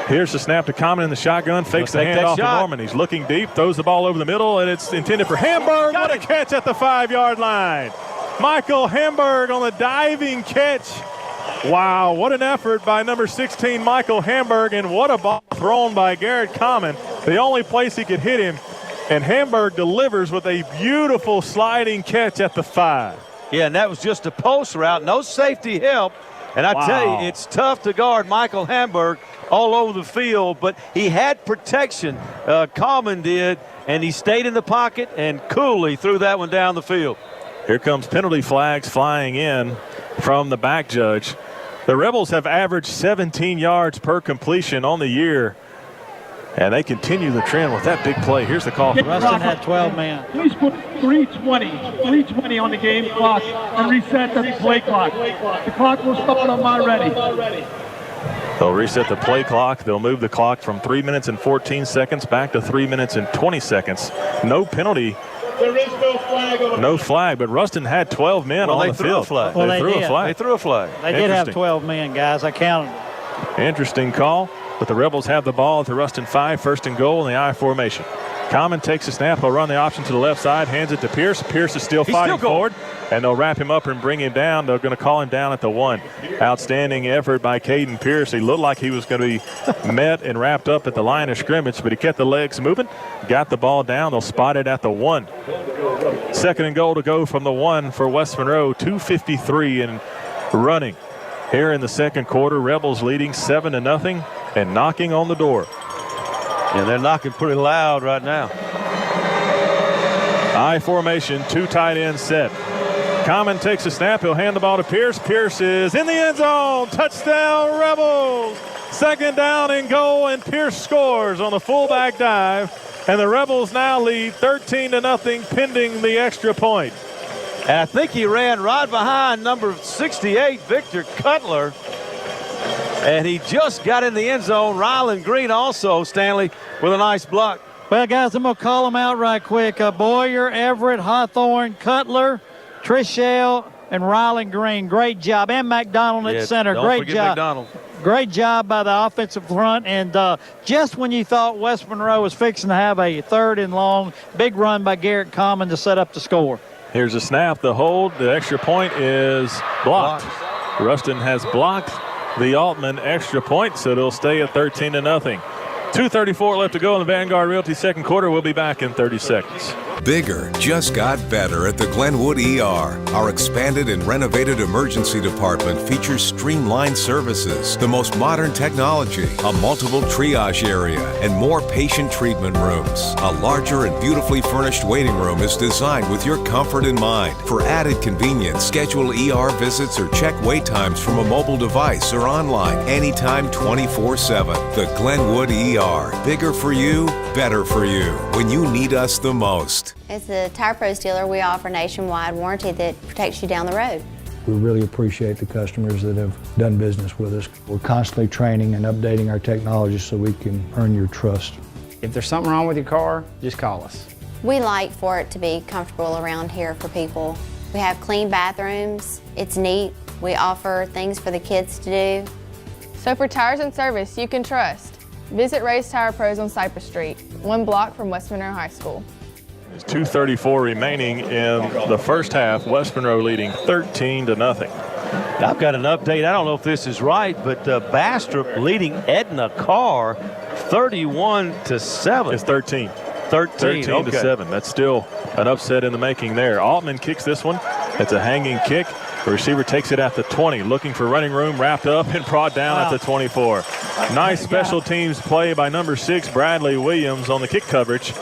Here's the snap to Common in the shotgun, fakes the handoff to Norman. He's looking deep, throws the ball over the middle, and it's intended for Hamburg. What a catch at the 5-yard line. Michael Hamburg on the diving catch. Wow, what an effort by number 16, Michael Hamburg, and what a ball thrown by Garrett Common. The only place he could hit him, and Hamburg delivers with a beautiful sliding catch at the 5. Yeah, and that was just a post route, no safety help. And I tell you, it's tough to guard Michael Hamburg all over the field, but he had protection, Common did, and he stayed in the pocket and coolly threw that one down the field. Here comes penalty flags flying in from the back judge. The Rebels have averaged 17 yards per completion on the year, and they continue the trend with that big play. Here's the call. Ruston had 12 men. Please put 3:20 on the game clock and reset the play clock. The clock will start on my ready. They'll reset the play clock. They'll move the clock from 3 minutes and 14 seconds back to 3 minutes and 20 seconds. No penalty. There is no flag. No flag, but Ruston had 12 men on the field. Flag. Well, they threw did. a flag. They threw a flag. They did have 12 men, guys. I counted. Interesting call, but the Rebels have the ball at the Ruston 5, first and goal in the I formation. Common takes the snap. He'll run the option to the left side, hands it to Pierce. Pierce is still fighting forward, and they'll wrap him up and bring him down. They're going to call him down at the 1. Outstanding effort by Caden Pierce. He looked like he was going to be met and wrapped up at the line of scrimmage, but he kept the legs moving, got the ball down. They'll spot it at the 1. Second and goal to go from the 1 for West Monroe. 2:53 and running. Here in the second quarter, Rebels leading 7-0 and knocking on the door. And they're knocking pretty loud right now. I formation, 2 tight ends set. Common takes a snap. He'll hand the ball to Pierce. Pierce is in the end zone. Touchdown, Rebels. Second down and goal, and Pierce scores on a fullback dive. And the Rebels now lead 13-0 pending the extra point. And I think he ran right behind number 68, Victor Cutler. And he just got in the end zone. Rylan Green also, Stanley, with a nice block. Well, guys, I'm going to call them out right quick. Boyer, Everett, Hawthorne, Cutler. Trishelle and Rylan Green, great job. And McDonald at center, don't great forget job. McDonald. Great job by the offensive front. And just when you thought West Monroe was fixing to have a 3rd and long, big run by Garrett Common to set up the score. Here's a snap, the hold, the extra point is blocked. Ruston has blocked the Altman extra point, so it'll stay at 13-0. 2:34 left to go in the Vanguard Realty second quarter. We'll be back in 30 seconds. Bigger just got better at the Glenwood ER. Our expanded and renovated emergency department features streamlined services, the most modern technology, a multiple triage area, and more patient treatment rooms. A larger and beautifully furnished waiting room is designed with your comfort in mind. For added convenience, schedule ER visits or check wait times from a mobile device or online anytime 24/7. The Glenwood ER. Bigger for you, better for you. When you need us the most. As the Tire Pros dealer, we offer nationwide warranty that protects you down the road. We really appreciate the customers that have done business with us. We're constantly training and updating our technology so we can earn your trust. If there's something wrong with your car, just call us. We like for it to be comfortable around here for people. We have clean bathrooms. It's neat. We offer things for the kids to do. So for tires and service you can trust, visit Ray's Tire Pros on Cypress Street, 1 block from West Monroe High School. There's 2:34 remaining in the first half. West Monroe leading 13-0. I've got an update. I don't know if this is right, but Bastrop leading Edna Carr 31-7. It's 13. 13 to 7. That's still an upset in the making there. Altman kicks this one. It's a hanging kick. The receiver takes it at the 20, looking for running room, wrapped up and brought down at the 24. Nice special teams play by number 6, Bradley Williams, on the kick coverage.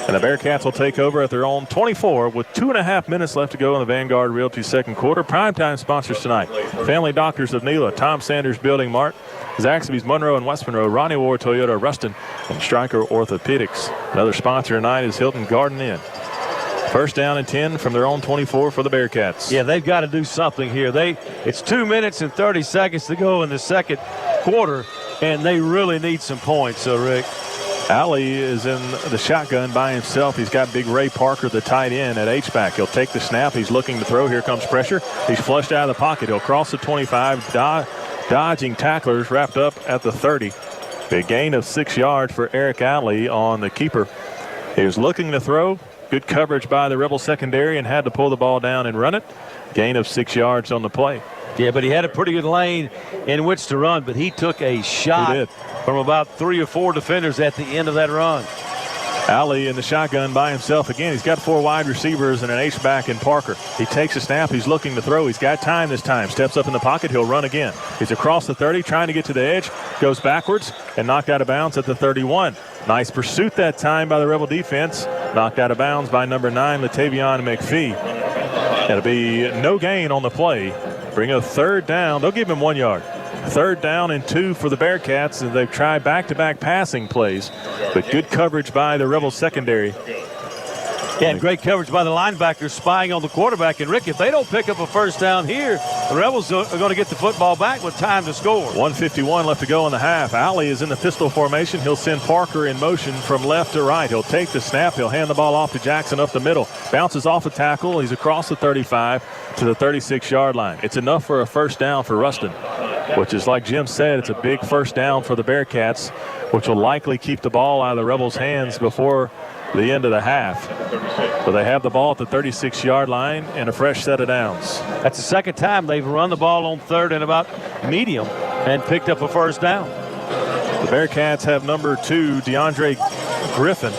And the Bearcats will take over at their own 24 with 2.5 minutes left to go in the Vanguard Realty second quarter. Primetime sponsors tonight: Family Doctors of Nela, Tom Sanders Building Mart, Zaxby's Monroe and West Monroe, Ronnie Ward Toyota Ruston, and Stryker Orthopedics. Another sponsor tonight is Hilton Garden Inn. First down and 10 from their own 24 for the Bearcats. Yeah, they've got to do something here. It's 2 minutes and 30 seconds to go in the second quarter, and they really need some points. So, Rick. Alley is in the shotgun by himself. He's got big Ray Parker, the tight end, at H-back. He'll take the snap. He's looking to throw. Here comes pressure. He's flushed out of the pocket. He'll cross the 25, dodging tacklers, wrapped up at the 30. A gain of 6 yards for Eric Alley on the keeper. He was looking to throw. Good coverage by the Rebel secondary and had to pull the ball down and run it. Gain of 6 yards on the play. Yeah, but he had a pretty good lane in which to run, but he took a shot from about 3 or 4 defenders at the end of that run. Alley in the shotgun by himself again. He's got 4 wide receivers and an H-back in Parker. He takes a snap. He's looking to throw. He's got time this time. Steps up in the pocket. He'll run again. He's across the 30, trying to get to the edge. Goes backwards and knocked out of bounds at the 31. Nice pursuit that time by the Rebel defense. Knocked out of bounds by number 9, Latavion McPhee. It'll be no gain on the play. Bring a third down. They'll give him 1 yard. Third down and 2 for the Bearcats, and they've tried back-to-back passing plays, but good coverage by the Rebel secondary. Yeah, and great coverage by the linebackers spying on the quarterback. And, Rick, if they don't pick up a first down here, the Rebels are going to get the football back with time to score. 1:51 left to go in the half. Alley is in the pistol formation. He'll send Parker in motion from left to right. He'll take the snap. He'll hand the ball off to Jackson up the middle. Bounces off a tackle. He's across the 35 to the 36-yard line. It's enough for a first down for Ruston, which is, like Jim said, it's a big first down for the Bearcats, which will likely keep the ball out of the Rebels' hands before the end of the half. But they have the ball at the 36-yard line and a fresh set of downs. That's the second time they've run the ball on third and about medium and picked up a first down. The Bearcats have number 2, DeAndre Griffin,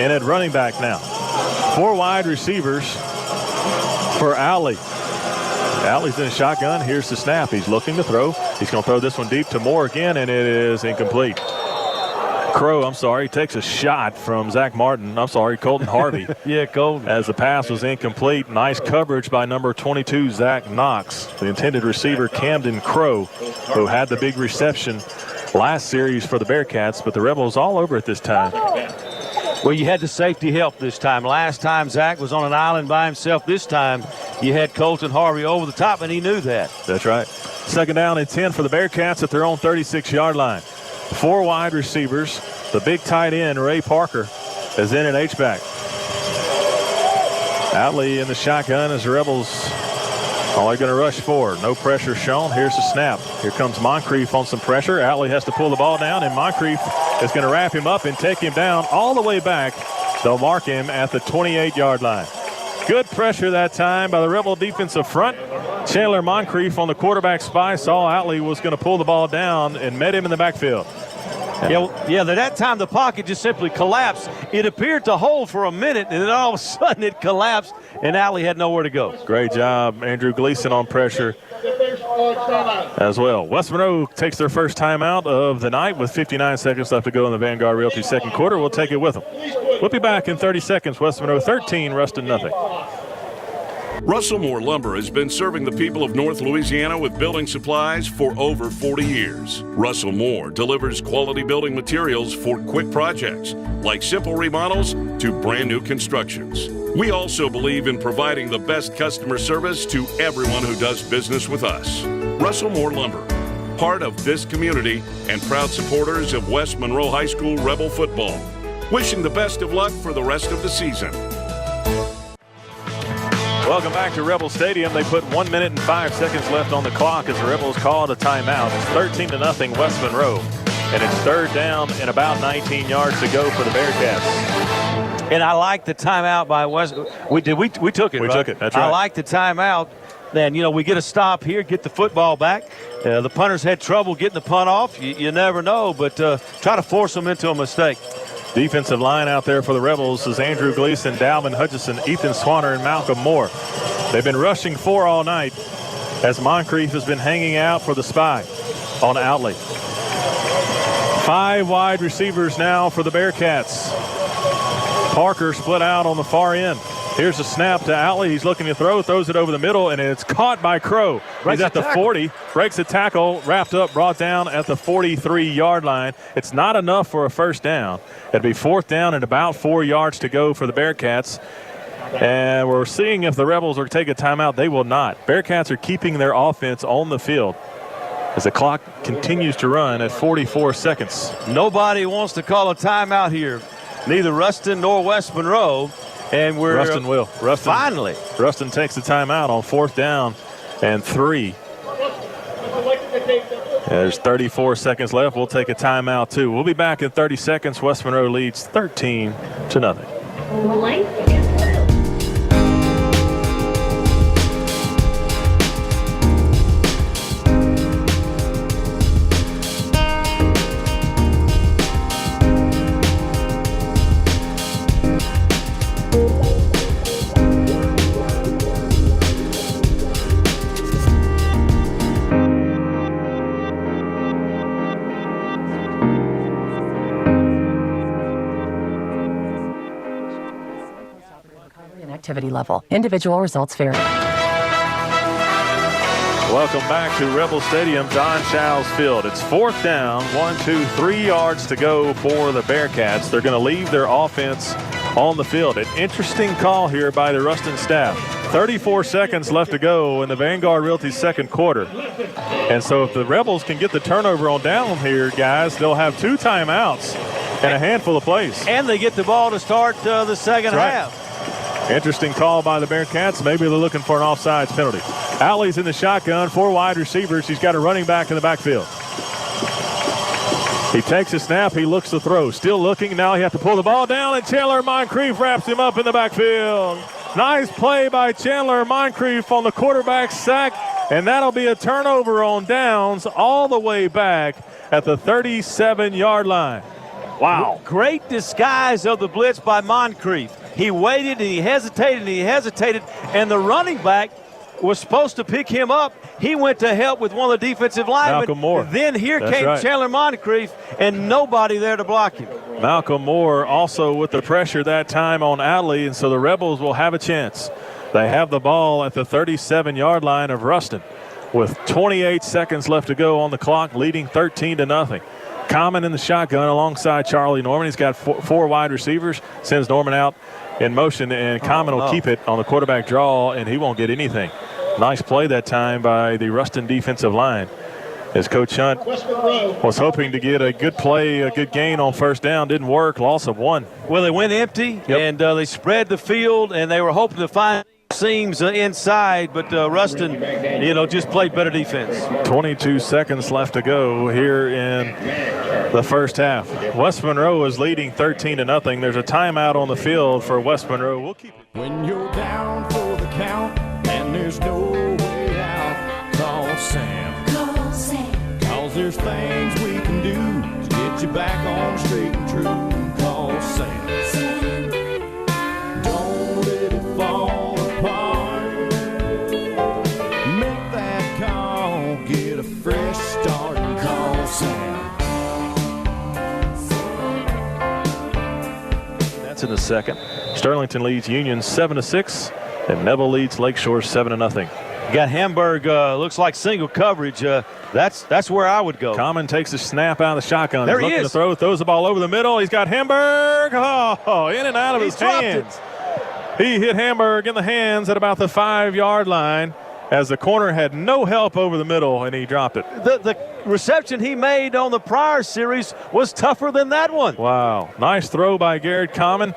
in at running back now. 4 wide receivers for Alley. Alley's in a shotgun. Here's the snap. He's looking to throw. He's going to throw this one deep to Moore again, and it is incomplete. Takes a shot from Colton Harvey. Yeah, Colton. As the pass was incomplete. Nice coverage by number 22, Zach Knox. The intended receiver, Camden Crow, who had the big reception last series for the Bearcats, but the Rebels all over it this time. Well, you had the safety help this time. Last time, Zach was on an island by himself. This time, you had Colton Harvey over the top, and he knew that. That's right. Second down and 10 for the Bearcats at their own 36-yard line. 4 wide receivers. The big tight end, Ray Parker, is in an H-back. Outley in the shotgun as the Rebels all they're going to rush for. No pressure shown. Here's the snap. Here comes Moncrief on some pressure. Outley has to pull the ball down, and Moncrief is going to wrap him up and take him down all the way back. They'll mark him at the 28-yard line. Good pressure that time by the Rebel defensive front. Chandler Moncrief on the quarterback spy saw Outley was going to pull the ball down and met him in the backfield. Yeah, that time the pocket just simply collapsed. It appeared to hold for a minute, and then all of a sudden it collapsed, and Outley had nowhere to go. Great job, Andrew Gleason on pressure as well. West Monroe takes their first timeout of the night with 59 seconds left to go in the Vanguard Realty second quarter. We'll take it with them. We'll be back in 30 seconds. West Monroe 13, Ruston nothing. Russell Moore Lumber has been serving the people of North Louisiana with building supplies for over 40 years. Russell Moore delivers quality building materials for quick projects, like simple remodels to brand new constructions. We also believe in providing the best customer service to everyone who does business with us. Russell Moore Lumber, part of this community and proud supporters of West Monroe High School Rebel football. Wishing the best of luck for the rest of the season. Welcome back to Rebel Stadium. They put 1 minute and 5 seconds left on the clock as the Rebels called a timeout. It's 13-0 West Monroe, and it's third down and about 19 yards to go for the Bearcats. And I like the timeout by West. We took it. We right? took it. That's right. I like the timeout. Then we get a stop here, get the football back. The punters had trouble getting the punt off. You never know, but try to force them into a mistake. Defensive line out there for the Rebels is Andrew Gleason, Dalvin Hutchison, Ethan Swanner, and Malcolm Moore. They've been rushing 4 all night as Moncrief has been hanging out for the spy on Outley. 5 wide receivers now for the Bearcats. Parker split out on the far end. Here's a snap to Outley. He's looking to throw, throws it over the middle, and it's caught by Crow. He's at the 40, breaks the tackle, wrapped up, brought down at the 43-yard line. It's not enough for a first down. It'd be fourth down and about 4 yards to go for the Bearcats. And we're seeing if the Rebels are taking a timeout. They will not. Bearcats are keeping their offense on the field as the clock continues to run at 44 seconds. Nobody wants to call a timeout here, neither Ruston nor West Monroe. And we're Ruston will. Finally. Ruston takes the timeout on fourth down and 3. There's 34 seconds left. We'll take a timeout too. We'll be back in 30 seconds. West Monroe leads 13-0. Activity level. Individual results vary. Welcome back to Rebel Stadium, Don Childs Field. It's fourth down, 3 yards to go for the Bearcats. They're going to leave their offense on the field. An interesting call here by the Ruston staff. 34 seconds left to go in the Vanguard Realty second quarter. And so if the Rebels can get the turnover on down here, guys, they'll have 2 timeouts and a handful of plays. And they get the ball to start the second half. Interesting call by the Bearcats. Maybe they're looking for an offsides penalty. Outley's in the shotgun, 4 wide receivers. He's got a running back in the backfield. He takes a snap. He looks to throw. Still looking. Now he has to pull the ball down, and Chandler Moncrief wraps him up in the backfield. Nice play by Chandler Moncrief on the quarterback's sack, and that'll be a turnover on downs all the way back at the 37-yard line. Wow. Great disguise of the blitz by Moncrief. He waited and he hesitated and the running back was supposed to pick him up. He went to help with one of the defensive linemen. Malcolm Moore. Then here came right. Chandler Moncrief, and nobody there to block him. Malcolm Moore also with the pressure that time on Outley, and so the Rebels will have a chance. They have the ball at the 37-yard line of Ruston with 28 seconds left to go on the clock, leading 13-0. Common in the shotgun alongside Charlie Norman. He's got 4 wide receivers, sends Norman out in motion, and Common will keep it on the quarterback draw, and he won't get anything. Nice play that time by the Ruston defensive line. As Coach Hunt was hoping to get a good play, a good gain on first down. Didn't work. Loss of 1. Well, they went empty, and they spread the field, and they were hoping to find seams inside, but Ruston, just played better defense. 22 seconds left to go here in the first half. West Monroe is leading 13-0. There's a timeout on the field for West Monroe. We'll keep it. When you're down for the count and there's no way out, call Sam. Call Sam. 'Cause there's things we can do to get you back on straight and true. Call Sam. Don't let it fall apart. Make that call. Get a fresh start and call Sam. That's in the second. Sterlington leads Union 7-6, and Neville leads Lakeshore 7-0. Got Hamburg, looks like single coverage. That's where I would go. Common takes a snap out of the shotgun. There He's he looking is. to throw, throws the ball over the middle. He's got Hamburg. Oh, in and out of his hands. He hit Hamburg in the hands at about the 5-yard line as the corner had no help over the middle, and he dropped it. The reception he made on the prior series was tougher than that one. Wow. Nice throw by Garrett Common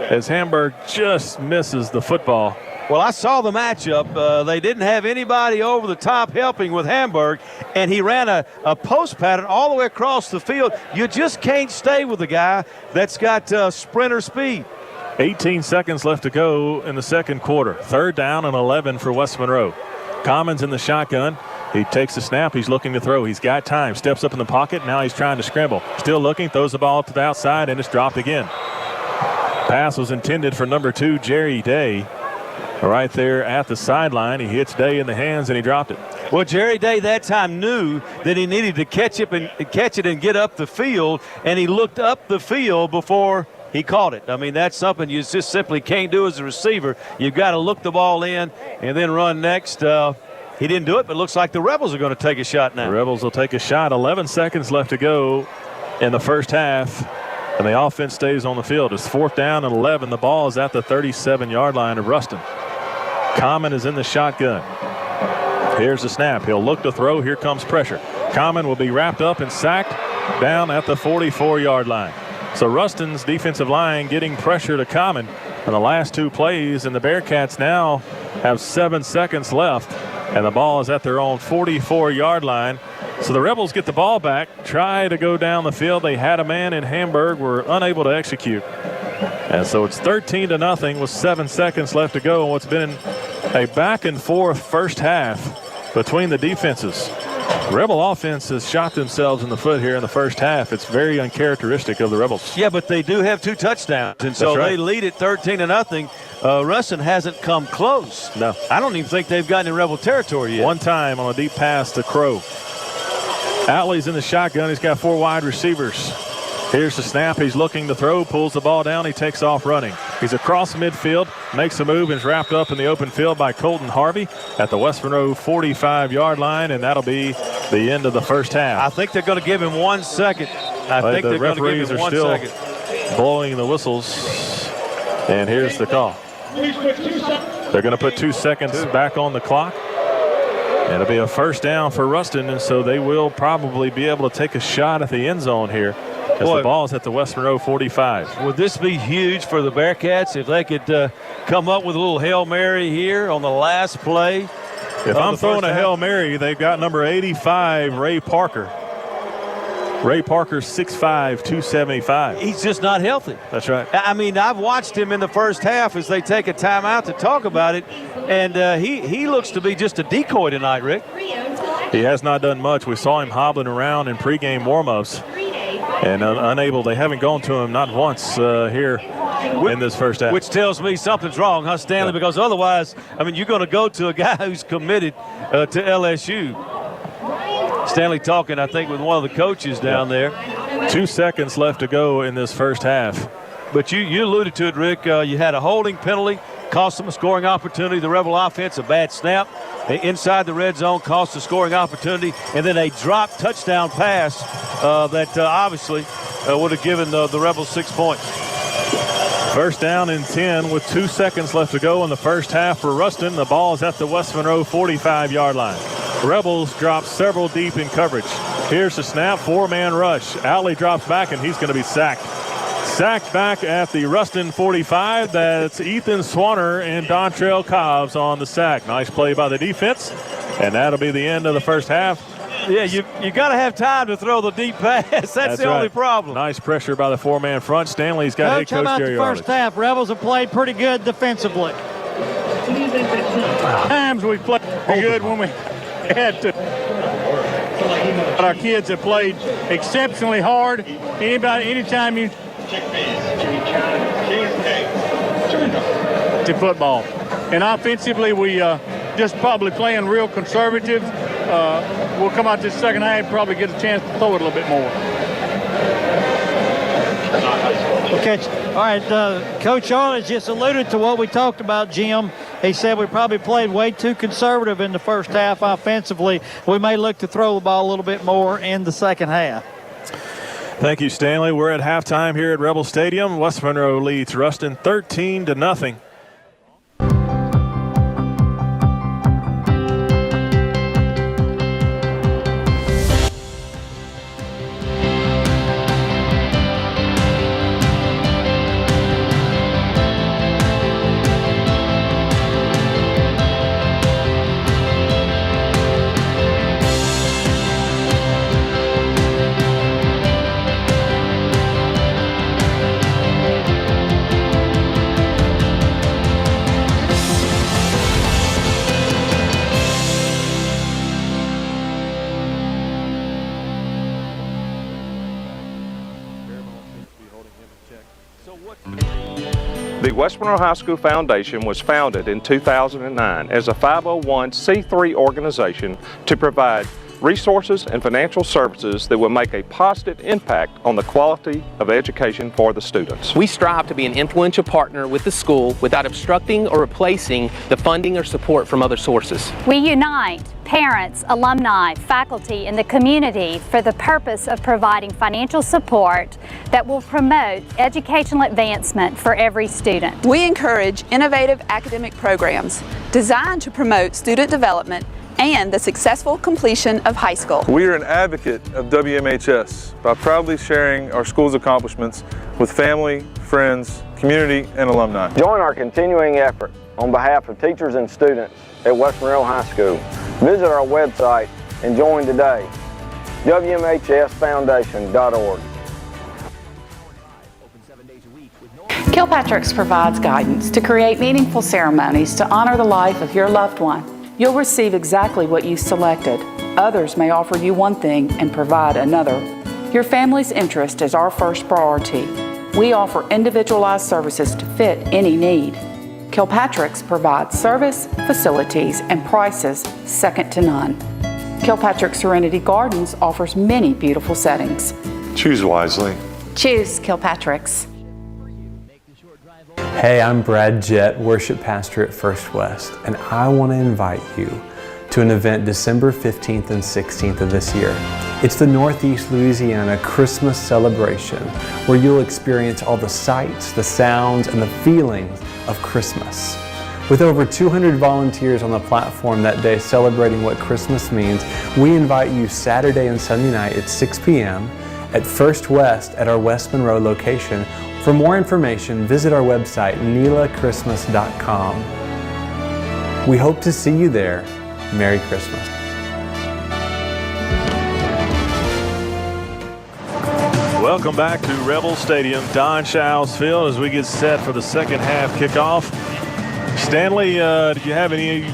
as Hamburg just misses the football. Well, I saw the matchup. They didn't have anybody over the top helping with Hamburg, and he ran a post pattern all the way across the field. You just can't stay with a guy that's got sprinter speed. 18 seconds left to go in the second quarter. 3rd down and 11 for West Monroe. Commons in the shotgun. He takes the snap. He's looking to throw. He's got time. Steps up in the pocket. Now he's trying to scramble. Still looking. Throws the ball to the outside, and it's dropped again. Pass was intended for number 2, Jerry Day. Right there at the sideline. He hits Day in the hands, and he dropped it. Well, Jerry Day that time knew that he needed to catch it and get up the field, and he looked up the field before he caught it. I mean, that's something you just simply can't do as a receiver. You've got to look the ball in and then run next. He didn't do it, but it looks like the Rebels are going to take a shot now. The Rebels will take a shot. 11 seconds left to go in the first half, and the offense stays on the field. It's 4th down and 11. The ball is at the 37-yard line of Ruston. Common is in the shotgun. Here's the snap. He'll look to throw. Here comes pressure. Common will be wrapped up and sacked down at the 44-yard line. So Ruston's defensive line getting pressure to Common in the last 2 plays, and the Bearcats now have 7 seconds left, and the ball is at their own 44-yard line. So the Rebels get the ball back, try to go down the field. They had a man in Hamburg, were unable to execute. And so it's 13-0 with 7 seconds left to go, and what's been a back-and-forth first half between the defenses. Rebel offense has shot themselves in the foot here in the first half. It's very uncharacteristic of the Rebels. Yeah, but they do have 2 touchdowns, and so right. They lead at 13-0. Ruston hasn't come close. No. I don't even think they've gotten in Rebel territory yet. One time on a deep pass to Crow. Alley's in the shotgun. He's got 4 wide receivers. Here's the snap. He's looking to throw, pulls the ball down. He takes off running. He's across midfield, makes a move, and is wrapped up in the open field by Colton Harvey at the West Monroe 45-yard line, and that'll be the end of the first half. I think they're going to give him 1 second. I think the they're going to referees give him are 1 still second. blowing the whistles, and here's the call. They're going to put 2 seconds back on the clock. It'll be a first down for Ruston, and so they will probably be able to take a shot at the end zone here. As the ball is at the West Monroe 45. Would this be huge for the Bearcats if they could come up with a little Hail Mary here on the last play? If I'm throwing a Hail Mary, they've got number 85, Ray Parker. Ray Parker's 6'5", 275. He's just not healthy. That's right. I mean, I've watched him in the first half as they take a timeout to talk about it, and he looks to be just a decoy tonight, Rick. He has not done much. We saw him hobbling around in pregame warm-ups. And unable, they haven't gone to him not once here in this first half. Which tells me something's wrong, huh, Stanley? Yeah. Because otherwise, I mean, you're going to go to a guy who's committed to LSU. Stanley talking, I think, with one of the coaches down there. 2 seconds left to go in this first half. But you alluded to it, Rick. You had a holding penalty, cost them a scoring opportunity. The Rebel offense, a bad snap. Inside the red zone, cost a scoring opportunity. And then a drop touchdown pass that obviously would have given the Rebels 6 points. First down and 10 with 2 seconds left to go in the first half for Ruston. The ball is at the West Monroe 45-yard line. Rebels drop several deep in coverage. Here's the snap, 4-man rush. Alley drops back, and he's going to be sacked. Sacked back at the Ruston 45. That's Ethan Swanner and Dontrell Cobbs on the sack. Nice play by the defense, and that'll be the end of the first half. Yeah, you got to have time to throw the deep pass. That's the only problem. Nice pressure by the 4-man front. Stanley's got Coach, head coach how about Jerry the first half? Rebels have played pretty good defensively. Times we played pretty good when we had to. But our kids have played exceptionally hard. Anytime you to football, and offensively we just probably playing real conservative. We'll come out this second half and probably get a chance to throw it a little bit more. Okay, all right. Coach Arledge just alluded to what we talked about, Jim. He said we probably played way too conservative in the first half offensively. We may look to throw the ball a little bit more in the second half. Thank you, Stanley. We're at halftime here at Rebel Stadium. West Monroe leads Ruston 13-0. The West Monroe High School Foundation was founded in 2009 as a 501c3 organization to provide resources and financial services that will make a positive impact on the quality of education for the students. We strive to be an influential partner with the school without obstructing or replacing the funding or support from other sources. We unite parents, alumni, faculty, and the community for the purpose of providing financial support that will promote educational advancement for every student. We encourage innovative academic programs designed to promote student development and the successful completion of high school. We are an advocate of WMHS by proudly sharing our school's accomplishments with family, friends, community, and alumni. Join our continuing effort on behalf of teachers and students at West Monroe High School. Visit our website and join today, WMHSFoundation.org. Kilpatrick's provides guidance to create meaningful ceremonies to honor the life of your loved one. You'll receive exactly what you selected. Others may offer you one thing and provide another. Your family's interest is our first priority. We offer individualized services to fit any need. Kilpatrick's provides service, facilities, and prices second to none. Kilpatrick Serenity Gardens offers many beautiful settings. Choose wisely. Choose Kilpatrick's. Hey, I'm Brad Jett, worship pastor at First West, and I want to invite you to an event December 15th and 16th of this year. It's the Northeast Louisiana Christmas celebration, where you'll experience all the sights, the sounds, and the feelings of Christmas. With over 200 volunteers on the platform that day celebrating what Christmas means, we invite you Saturday and Sunday night at 6 p.m. at First West at our West Monroe location. For more information, visit our website, neelachristmas.com. We hope to see you there. Merry Christmas. Welcome back to Rebel Stadium, Don Shiles Field, as we get set for the second half kickoff. Stanley, did you have any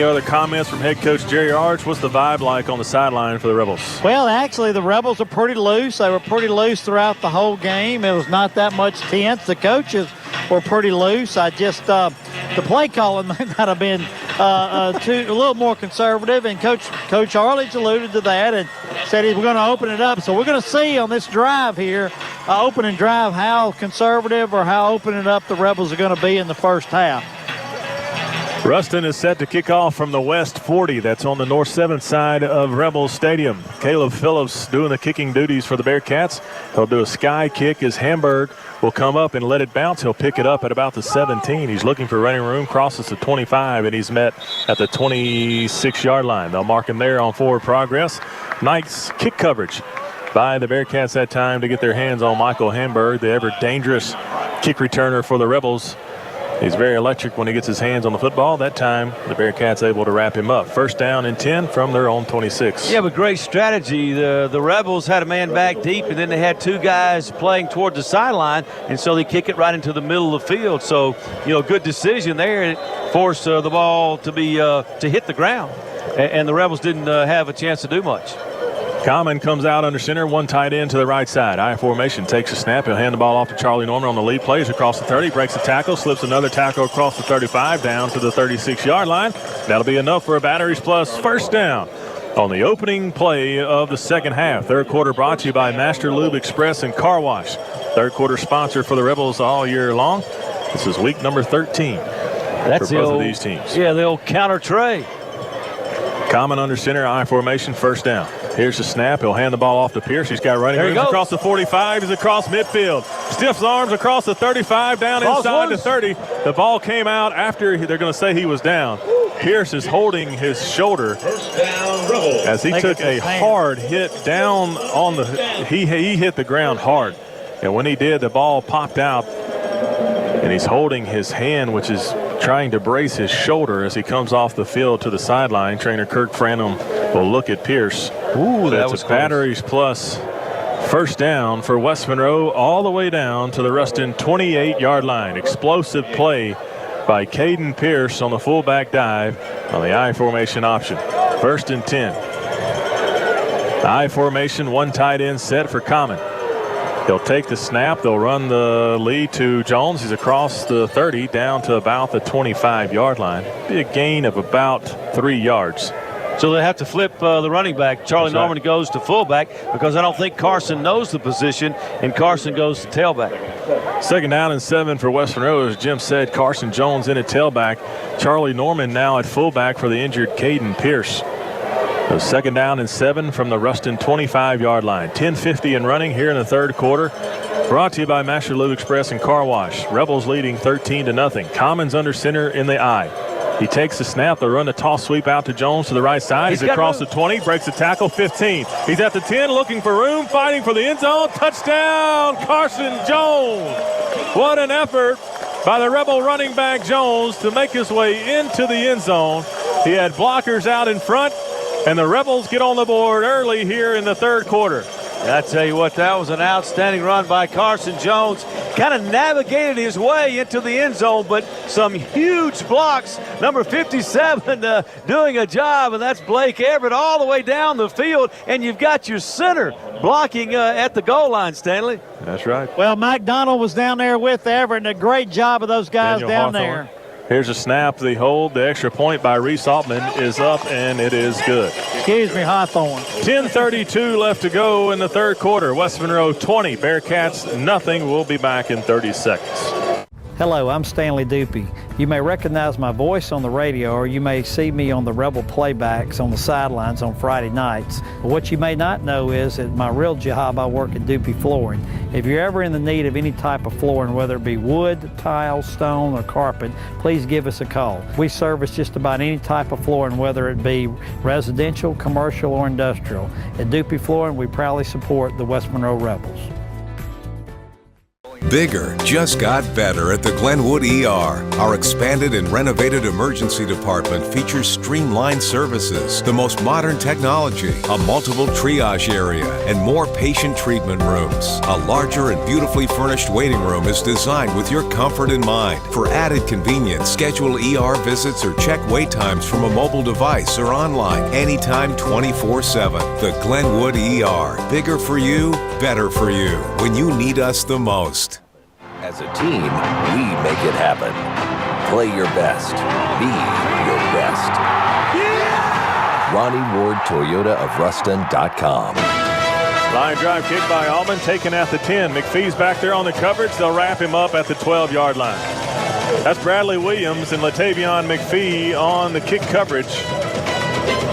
other comments from head coach Jerry Arch? What's the vibe like on the sideline for the Rebels? Well, actually, the Rebels are pretty loose. They were pretty loose throughout the whole game. It was not that much tense. The coaches were pretty loose. I just the play calling may not have been a little more conservative, and Coach Arledge alluded to that and said we're going to open it up. So we're going to see on this drive here, opening drive, how conservative or how open it up the Rebels are going to be in the first half. Ruston is set to kick off from the west 40. That's on the north 7th side of Rebels Stadium. Caleb Phillips doing the kicking duties for the Bearcats. He'll do a sky kick as Hamburg will come up and let it bounce. He'll pick it up at about the 17. He's looking for running room, crosses the 25, and he's met at the 26-yard line. They'll mark him there on forward progress. Nice kick coverage by the Bearcats that time to get their hands on Michael Hamburg, the ever dangerous kick returner for the Rebels. He's very electric when he gets his hands on the football. That time, the Bearcats able to wrap him up. First down and 10 from their own 26. Yeah, but great strategy. The Rebels had a man back deep, and then they had two guys playing toward the sideline, and so they kick it right into the middle of the field. So, good decision there. It forced the ball to be to hit the ground, and the Rebels didn't have a chance to do much. Common comes out under center, one tight end to the right side. I formation takes a snap. He'll hand the ball off to Charlie Norman on the lead. Plays across the 30, breaks a tackle, slips another tackle across the 35 down to the 36-yard line. That'll be enough for a Batteries Plus first down on the opening play of the second half. Third quarter brought to you by Master Lube Express and Car Wash. Third quarter sponsor for the Rebels all year long. This is week number 13 That's for both of these teams. Yeah, the old counter tray. Common under center, I formation, first down. Here's the snap. He'll hand the ball off to Pierce. He's got running room across the 45. He's across midfield. Stiffs arms across the 35, down inside the 30. The ball came out after they're going to say he was down. Pierce is holding his shoulder as he took a hard hit down on the – he hit the ground hard. And when he did, the ball popped out. And he's holding his hand, which is trying to brace his shoulder as he comes off the field to the sideline. Trainer Kirk Franham will look at Pierce. Ooh, that was a Batteries Plus first down for West Monroe all the way down to the Ruston 28-yard line. Explosive play by Caden Pierce on the fullback dive on the I formation option. First and 10. I formation, one tight end set for Common. He'll take the snap. They'll run the lead to Jones. He's across the 30 down to about the 25-yard line. Be a gain of about 3 yards. So they have to flip the running back. Charlie Norman goes to fullback because I don't think Carson knows the position, and Carson goes to tailback. Second down and 7 for West Monroe. As Jim said, Carson Jones in at tailback. Charlie Norman now at fullback for the injured Caden Pierce. So second down and 7 from the Ruston 25-yard line. 10:50 in running here in the third quarter. Brought to you by Master Lube Express and Car Wash. Rebels leading 13-0. Commons under center in the I. He takes the snap. They'll run the toss sweep out to Jones to the right side. He's across the 20, breaks the tackle, 15. He's at the 10, looking for room, fighting for the end zone. Touchdown, Carson Jones. What an effort by the Rebel running back Jones to make his way into the end zone. He had blockers out in front, and the Rebels get on the board early here in the third quarter. I tell you what, that was an outstanding run by Carson Jones. Kind of navigated his way into the end zone, but some huge blocks. Number 57 doing a job, and that's Blake Everett all the way down the field. And you've got your center blocking at the goal line, Stanley. That's right. Well, Mike Donald was down there with Everett, and a great job of those guys down there. Here's a snap, the hold, the extra point by Reese Altman is up, and it is good. Excuse me, Hawthorne. 10:32 left to go in the third quarter. West Monroe 20, Bearcats nothing. We'll be back in 30 seconds. Hello, I'm Stanley Dupuy. You may recognize my voice on the radio, or you may see me on the Rebel playbacks on the sidelines on Friday nights. But what you may not know is that my real job, I work at Dupuy Flooring. If you're ever in the need of any type of flooring, whether it be wood, tile, stone, or carpet, please give us a call. We service just about any type of flooring, whether it be residential, commercial, or industrial. At Dupuy Flooring, we proudly support the West Monroe Rebels. Bigger just got better at the Glenwood ER. Our expanded and renovated emergency department features streamlined services, the most modern technology, a multiple triage area, and more patient treatment rooms. A larger and beautifully furnished waiting room is designed with your comfort in mind. For added convenience, schedule ER visits or check wait times from a mobile device or online anytime 24/7. The Glenwood ER. Bigger for you, better for you. When you need us the most. As a team, we make it happen. Play your best. Be your best. Yeah! Ronnie Ward Toyota of Ruston.com. Line drive kick by Allman, taken at the 10. McPhee's back there on the coverage. They'll wrap him up at the 12-yard line. That's Bradley Williams and Latavion McPhee on the kick coverage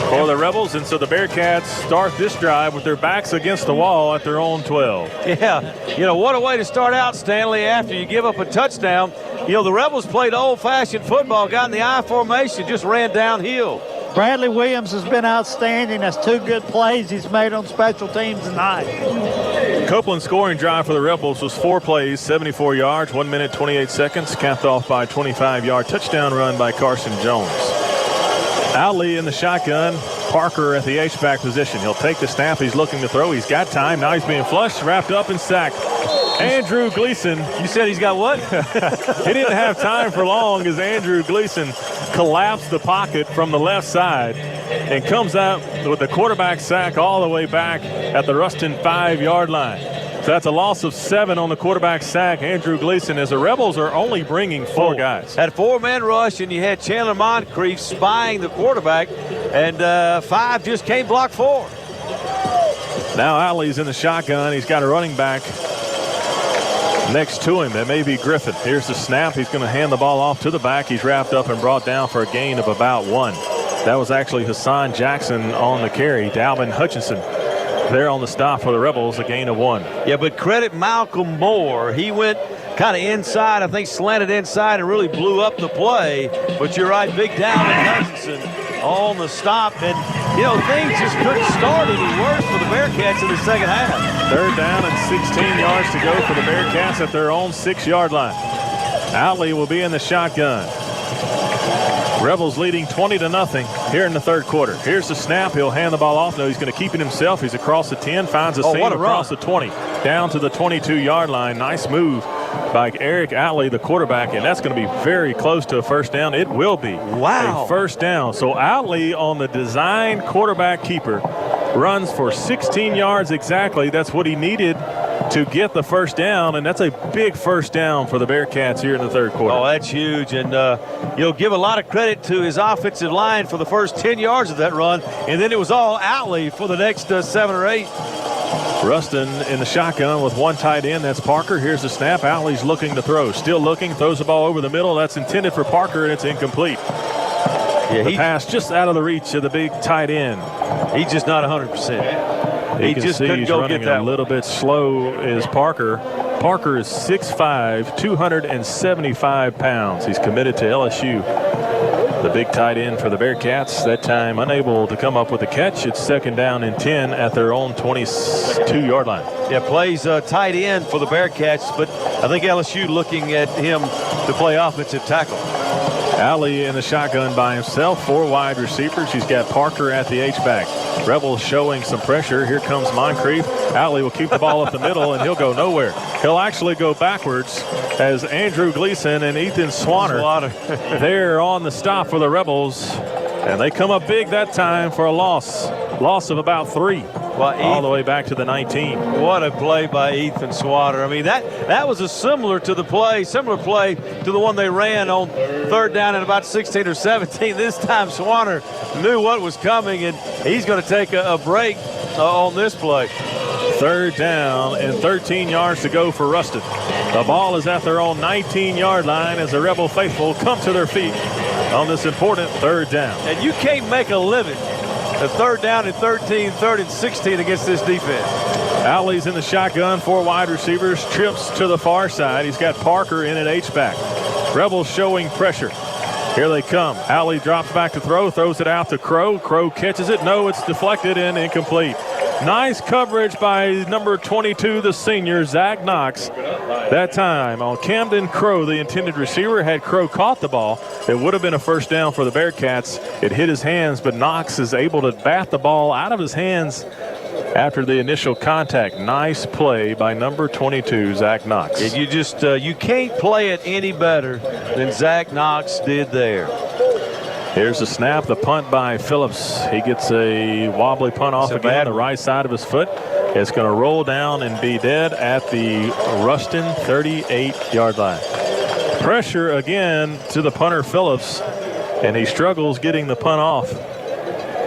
for the Rebels. And so the Bearcats start this drive with their backs against the wall at their own 12. Yeah, what a way to start out, Stanley, after you give up a touchdown. The Rebels played old-fashioned football, got in the I formation, just ran downhill. Bradley Williams has been outstanding. That's 2 good plays he's made on special teams tonight. Copeland's scoring drive for the Rebels was 4 plays, 74 yards, 1 minute, 28 seconds, capped off by a 25-yard touchdown run by Carson Jones. Alley in the shotgun, Parker at the H-back position. He'll take the snap. He's looking to throw. He's got time. Now he's being flushed, wrapped up, and sacked. Andrew Gleason. You said he's got what? He didn't have time for long as Andrew Gleason collapsed the pocket from the left side and comes out with the quarterback sack all the way back at the Ruston 5-yard line. So that's a loss of 7 on the quarterback sack. Andrew Gleason, as the Rebels are only bringing 4 guys. Had 4-man rush, and you had Chandler Moncrief spying the quarterback, and 5 just came block 4. Now Alley's in the shotgun. He's got a running back next to him. That may be Griffin. Here's the snap. He's going to hand the ball off to the back. He's wrapped up and brought down for a gain of about 1. That was actually Hassan Jackson on the carry. Dalvin Hutchinson there on the stop for the Rebels, a gain of 1. Yeah, but credit Malcolm Moore. He went kind of inside, I think slanted inside and really blew up the play. But you're right, big Dalvin Hutchinson on the stop. And, things just couldn't start any worse for the Bearcats in the second half. 3rd down and 16 yards to go for the Bearcats at their own 6-yard line. Alley will be in the shotgun. Rebels leading 20-0 here in the 3rd quarter. Here's the snap. He'll hand the ball off. No, he's going to keep it himself. He's across the 10, finds a seam across the 20, down to the 22-yard line. Nice move by Eric Alley, the quarterback, and that's going to be very close to a first down. It will be a first down. So Alley on the design quarterback keeper runs for 16 yards exactly. That's what he needed to get the first down, and that's a big first down for the Bearcats here in the 3rd quarter. Oh, that's huge, and you'll give a lot of credit to his offensive line for the first 10 yards of that run, and then it was all Alley for the next 7 or 8. Ruston in the shotgun with 1 tight end. That's Parker. Here's the snap. Alley's looking to throw. Still looking. Throws the ball over the middle. That's intended for Parker, and it's incomplete. Yeah, the pass just out of the reach of the big tight end. He's just not 100%. He just couldn't go get that. A little bit slow is Parker. Parker is 6'5", 275 pounds. He's committed to LSU. The big tight end for the Bearcats, that time unable to come up with a catch. It's 2nd down and 10 at their own 22-yard line. Yeah, plays tight end for the Bearcats, but I think LSU looking at him to play offensive tackle. Alley in the shotgun by himself, 4 wide receivers. He's got Parker at the H-back. Rebels showing some pressure. Here comes Moncrief. Alley will keep the ball up the middle, and he'll go nowhere. He'll actually go backwards as Andrew Gleason and Ethan Swanner there on the stop for the Rebels. And they come up big that time for a loss of about 3. All the way back to the 19. What a play by Ethan Swanner. I mean, that was a similar play to the one they ran on 3rd down at about 16 or 17. This time Swanner knew what was coming, and he's going to take a break on this play. 3rd down and 13 yards to go for Ruston. The ball is at their own 19-yard line as the Rebel faithful come to their feet on this important 3rd down. And you can't make a living a 3rd down and 13, 3rd and 16 against this defense. Alley's in the shotgun, 4 wide receivers, trips to the far side. He's got Parker in at H-back. Rebels showing pressure. Here they come. Alley drops back to throw, throws it out to Crow. Crow catches it. No, it's deflected and incomplete. Nice coverage by number 22, the senior, Zach Knox. That time on Camden Crow, the intended receiver. Had Crow caught the ball, it would have been a first down for the Bearcats. It hit his hands, but Knox is able to bat the ball out of his hands after the initial contact. Nice play by number 22, Zach Knox. And you can't play it any better than Zach Knox did there. Here's the snap, the punt by Phillips. He gets a wobbly punt off again, the right side of his foot. It's going to roll down and be dead at the Ruston 38-yard line. Pressure again to the punter Phillips, and he struggles getting the punt off.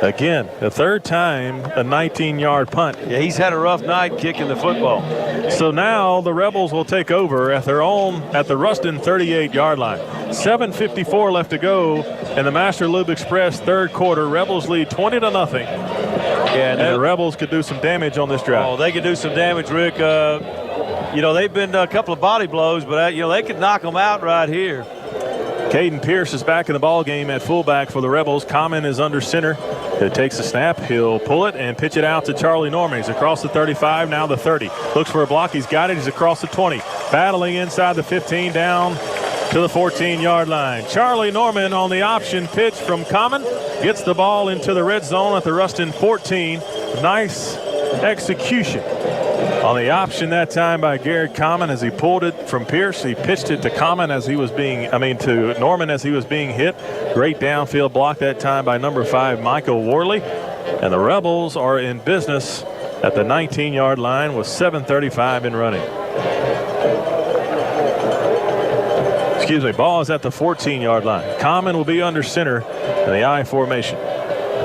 Again, the third time a 19-yard punt. Yeah, he's had a rough night kicking the football. So now the Rebels will take over at their own, at the Ruston 38-yard line. 7:54 left to go in the Master Lube Express third quarter. Rebels lead 20-0. Yeah, and the Rebels could do some damage on this drive. Oh, they could do some damage, Rick. You know, they've been a couple of body blows, but, you know, they could knock them out right here. Caden Pierce is back in the ball game at fullback for the Rebels. Common is under center. He takes the snap. He'll pull it and pitch it out to Charlie Norman. He's across the 35, now the 30. Looks for a block. He's got it. He's across the 20. Battling inside the 15 down to the 14-yard line. Charlie Norman on the option pitch from Common. Gets the ball into the red zone at the Ruston 14. Nice execution on the option that time by Garrett Common as he pulled it from Pierce. He pitched it to Common as he was being, to Norman as he was being hit. Great downfield block that time by number 5, Michael Worley. And the Rebels are in business at the 19-yard line with 7:35 in running. Excuse me, ball is at the 14-yard line. Common will be under center in the I formation.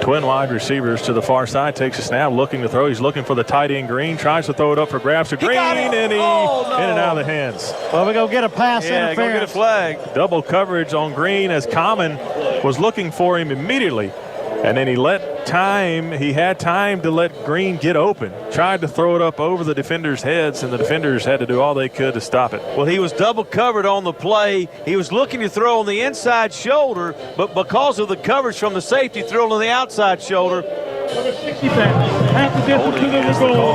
Twin wide receivers to the far side. Takes a snap, looking to throw. He's looking for the tight end Green. Tries to throw it up for grabs to Green, and he in and out of the hands. Well, we go get a pass interference. Go get a flag. Double coverage on Green as Common was looking for him immediately. And then he had time to let Green get open. Tried to throw it up over the defenders' heads, and the defenders had to do all they could to stop it. Well, he was double covered on the play. He was looking to throw on the inside shoulder, but because of the coverage from the safety, threw on the outside shoulder. Number 60 pass. Half the distance to the goal.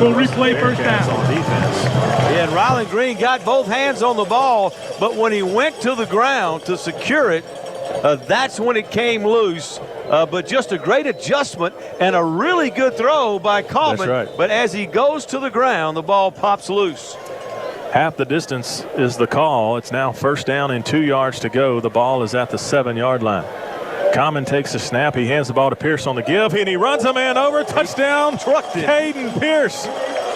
We'll replay first down. On defense. Yeah, and Ryland Green got both hands on the ball, but when he went to the ground to secure it, that's when it came loose. But just a great adjustment and a really good throw by Coleman. That's right. But as he goes to the ground, the ball pops loose. Half the distance is the call. It's now first down and 2 yards to go. The ball is at the 7-yard line. Common takes a snap. He hands the ball to Pierce on the give, and he runs a man over. Touchdown, Caden Pierce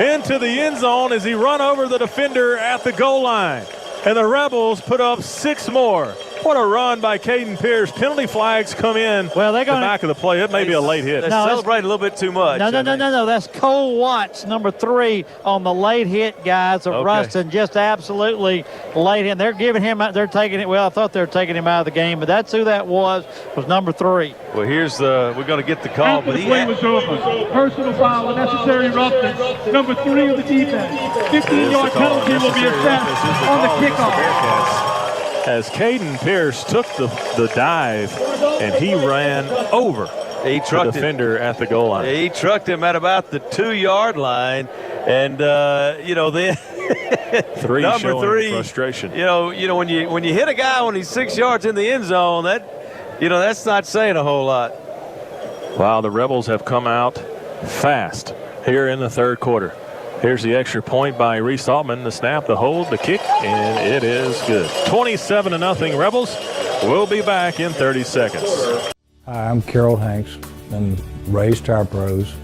into the end zone as he run over the defender at the goal line. And the Rebels put up 6 more. What a run by Caden Pierce. Penalty flags come in. Well, they're going the back of the play. It may be a late hit. They celebrate a little bit too much. No. That's Cole Watts, number 3, on the late hit guys of Ruston. Just absolutely late hit. They're giving him out. They're taking it. Well, I thought they were taking him out of the game, but that's who that was number 3. Well, we're going to get the call. After the play was over. Personal foul, unnecessary roughness. Number 3 of the defense. 15-yard penalty will be assessed on the kickoff. As Caden Pierce took the dive and he ran over the defender at the goal line. He trucked him at about the 2-yard line, and then 3 number showing 3 frustration. When you hit a guy when he's 6 yards in the end zone, that's not saying a whole lot. Wow, the Rebels have come out fast here in the third quarter. Here's the extra point by Reese Altman. The snap, the hold, the kick, and it is good. 27-0 Rebels. We'll be back in 30 seconds. Hi, I'm Carol Hanks and Ray's Tire Pros.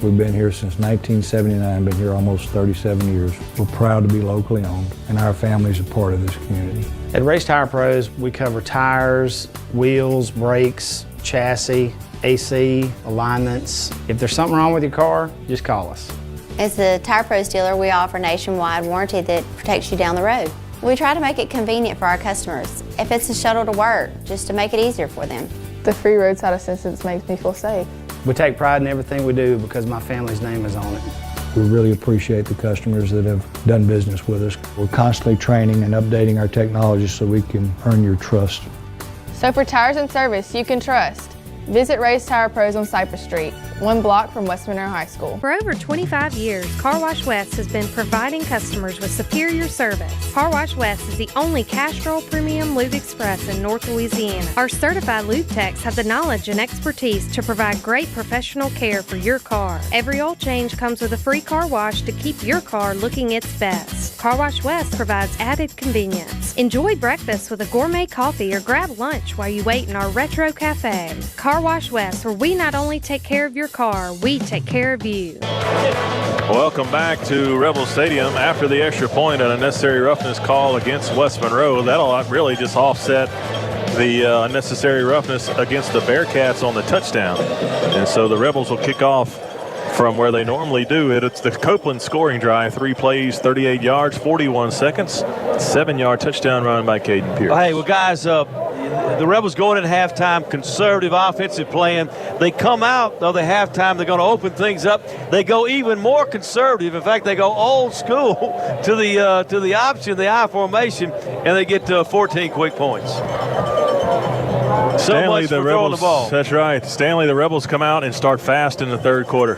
We've been here since 1979, been here almost 37 years. We're proud to be locally owned, and our family's a part of this community. At Ray's Tire Pros, we cover tires, wheels, brakes, chassis, AC, alignments. If there's something wrong with your car, just call us. As the Tire Pros dealer, we offer nationwide warranty that protects you down the road. We try to make it convenient for our customers. If it's a shuttle to work, just to make it easier for them. The free roadside assistance makes me feel safe. We take pride in everything we do because my family's name is on it. We really appreciate the customers that have done business with us. We're constantly training and updating our technology so we can earn your trust. So for tires and service you can trust, visit Ray's Tire Pros on Cypress Street, 1 block from West Monroe High School. For over 25 years, Car Wash West has been providing customers with superior service. Car Wash West is the only Castrol Premium Lube Express in North Louisiana. Our certified lube techs have the knowledge and expertise to provide great professional care for your car. Every oil change comes with a free car wash to keep your car looking its best. Car Wash West provides added convenience. Enjoy breakfast with a gourmet coffee or grab lunch while you wait in our retro cafe. Car Wash West, where we not only take care of your car, we take care of you. Welcome back to Rebel Stadium. After the extra point and unnecessary roughness call against West Monroe, that'll really just offset the unnecessary roughness against the Bearcats on the touchdown. And so the Rebels will kick off from where they normally do it. It's the Copeland scoring drive. 3 plays, 38 yards, 41 seconds. 7-yard touchdown run by Caden Pierce. Hey, well, guys, the Rebels going at halftime, conservative offensive plan. They come out, though, the halftime, they're going to open things up. They go even more conservative. In fact, they go old school to the option, the I formation, and they get 14 quick points. Stanley, so much the for Rebels, throwing the ball. That's right. Stanley, the Rebels come out and start fast in the third quarter.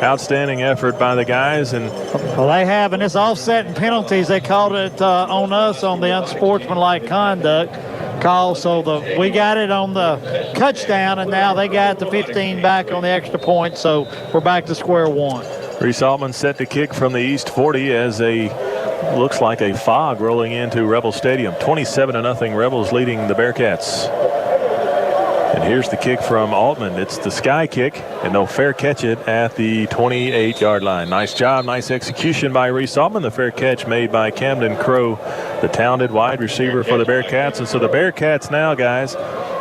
Outstanding effort by the guys. And well, they have, and it's offsetting penalties. They called it on us on the unsportsmanlike conduct call. So we got it on the touchdown, and now they got the 15 back on the extra point. So we're back to square one. Reese Altman set to kick from the East 40 as looks like a fog rolling into Rebel Stadium. 27-0 Rebels leading the Bearcats. And here's the kick from Altman. It's the sky kick, and they'll fair catch it at the 28-yard line. Nice job, nice execution by Reese Altman. The fair catch made by Camden Crow, the talented wide receiver for the Bearcats. And so the Bearcats now, guys,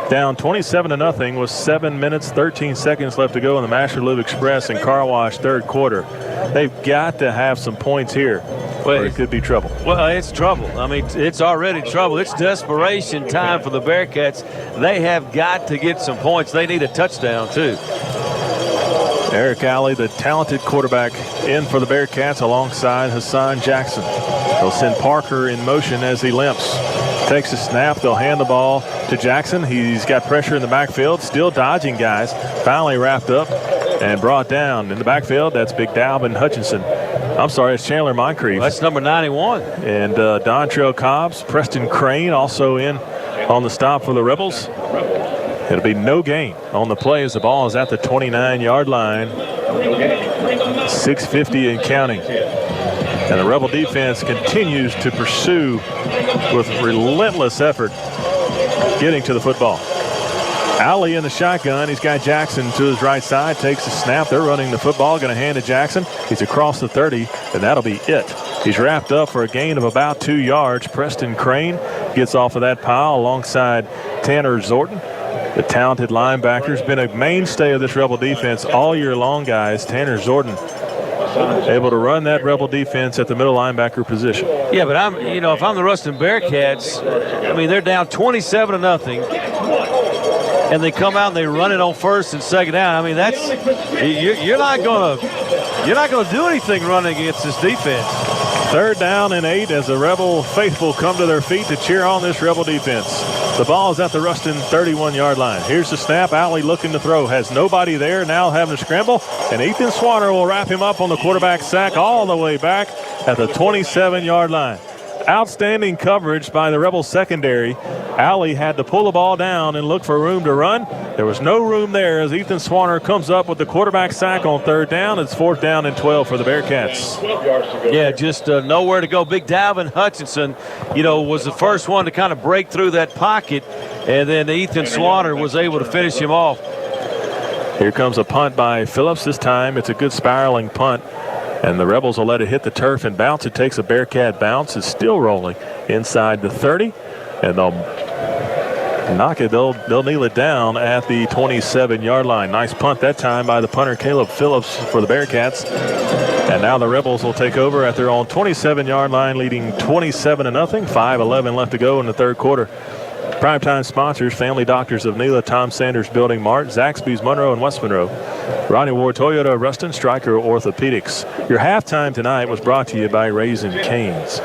down 27-0 with 7 minutes, 13 seconds left to go in the Master Lube Express and Car Wash third quarter. They've got to have some points here, or it could be trouble. Well, it's trouble. I mean, it's already trouble. It's desperation time for the Bearcats. They have got to get some points. They need a touchdown, too. Eric Alley, the talented quarterback, in for the Bearcats alongside Hassan Jackson. They'll send Parker in motion as he limps. Takes a snap. They'll hand the ball to Jackson. He's got pressure in the backfield, still dodging guys. Finally wrapped up and brought down in the backfield. That's Big Dalvin Hutchinson. I'm sorry, it's Chandler Moncrief. That's number 91. And Dontrell Cobbs, Preston Crane also in on the stop for the Rebels. It'll be no gain on the play as the ball is at the 29-yard line. 6:50 and counting. And the Rebel defense continues to pursue with relentless effort getting to the football. Alley in the shotgun. He's got Jackson to his right side. Takes a snap. They're running the football. Going to hand to Jackson. He's across the 30, and that'll be it. He's wrapped up for a gain of about 2 yards. Preston Crane gets off of that pile alongside Tanner Zorton. The talented linebacker has been a mainstay of this Rebel defense all year long, guys. Tanner Zorton able to run that Rebel defense at the middle linebacker position. Yeah, but if I'm the Ruston Bearcats, I mean, they're down 27-0. And they come out and they run it on first and second down. I mean, that's you're not gonna do anything running against this defense. 3rd down and 8 as the Rebel faithful come to their feet to cheer on this Rebel defense. The ball is at the Ruston 31-yard line. Here's the snap. Alley looking to throw. Has nobody there. Now having to scramble. And Ethan Swanner will wrap him up on the quarterback sack all the way back at the 27-yard line. Outstanding coverage by the Rebel secondary. Alley had to pull the ball down and look for room to run. There was no room there as Ethan Swanner comes up with the quarterback sack on 3rd down. It's 4th down and 12 for the Bearcats. Yeah, just nowhere to go. Big Dalvin Hutchinson, was the first one to kind of break through that pocket, and then Ethan Swanner was able to finish him off. Here comes a punt by Phillips. This time it's a good spiraling punt. And the Rebels will let it hit the turf and bounce. It takes a Bearcat bounce. It's still rolling inside the 30. And they'll knock it. They'll kneel it down at the 27-yard line. Nice punt that time by the punter, Caleb Phillips, for the Bearcats. And now the Rebels will take over at their own 27-yard line, leading 27-0. 5:11 left to go in the third quarter. Primetime sponsors: Family Doctors of Nela, Tom Sanders Building Mart, Zaxby's Monroe and West Monroe, Ronnie Ward Toyota, Ruston, Stryker Orthopedics. Your halftime tonight was brought to you by Raising Cane's.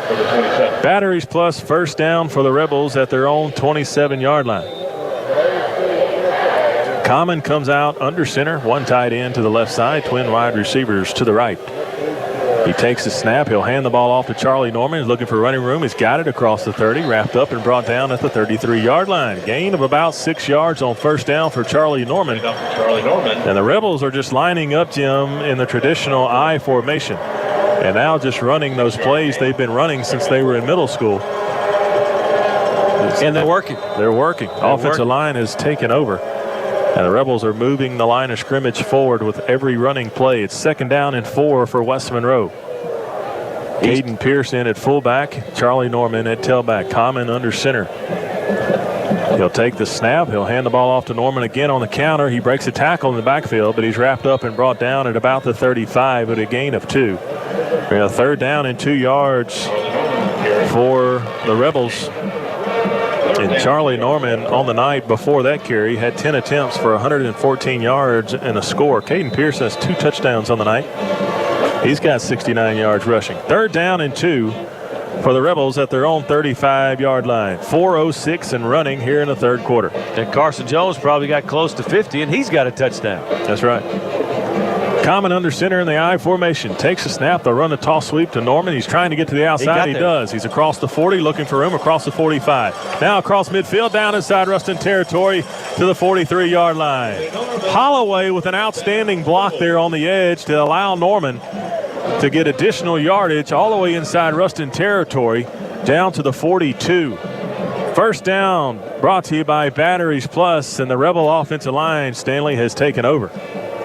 Batteries Plus, 1st down for the Rebels at their own 27-yard line. Common comes out under center, one tight end to the left side, twin wide receivers to the right. He takes the snap. He'll hand the ball off to Charlie Norman. He's looking for running room. He's got it across the 30, wrapped up and brought down at the 33-yard line. Gain of about 6 yards on 1st down for Charlie Norman. And the Rebels are just lining up, Jim, in the traditional I formation. And now just running those plays they've been running since they were in middle school. And they're working. They're working. Offensive line has taken over. And the Rebels are moving the line of scrimmage forward with every running play. It's 2nd down and 4 for West Monroe. Caden Pearson at fullback, Charlie Norman at tailback, Common under center. He'll take the snap. He'll hand the ball off to Norman again on the counter. He breaks a tackle in the backfield, but he's wrapped up and brought down at about the 35 at a gain of 2. A third down and 2 yards for the Rebels. And Charlie Norman on the night before that carry had 10 attempts for 114 yards and a score. Caden Pierce has 2 touchdowns on the night. He's got 69 yards rushing. Third down and 2 for the Rebels at their own 35-yard line. 4:06 and running here in the third quarter. And Carson Jones probably got close to 50, and he's got a touchdown. That's right. Common under center in the I formation. Takes a snap. They'll run a toss sweep to Norman. He's trying to get to the outside. He does. He's across the 40, looking for room across the 45. Now across midfield, down inside Ruston territory to the 43-yard line. Holloway with an outstanding block there on the edge to allow Norman to get additional yardage all the way inside Ruston territory down to the 42. First down brought to you by Batteries Plus, and the Rebel offensive line, Stanley, has taken over.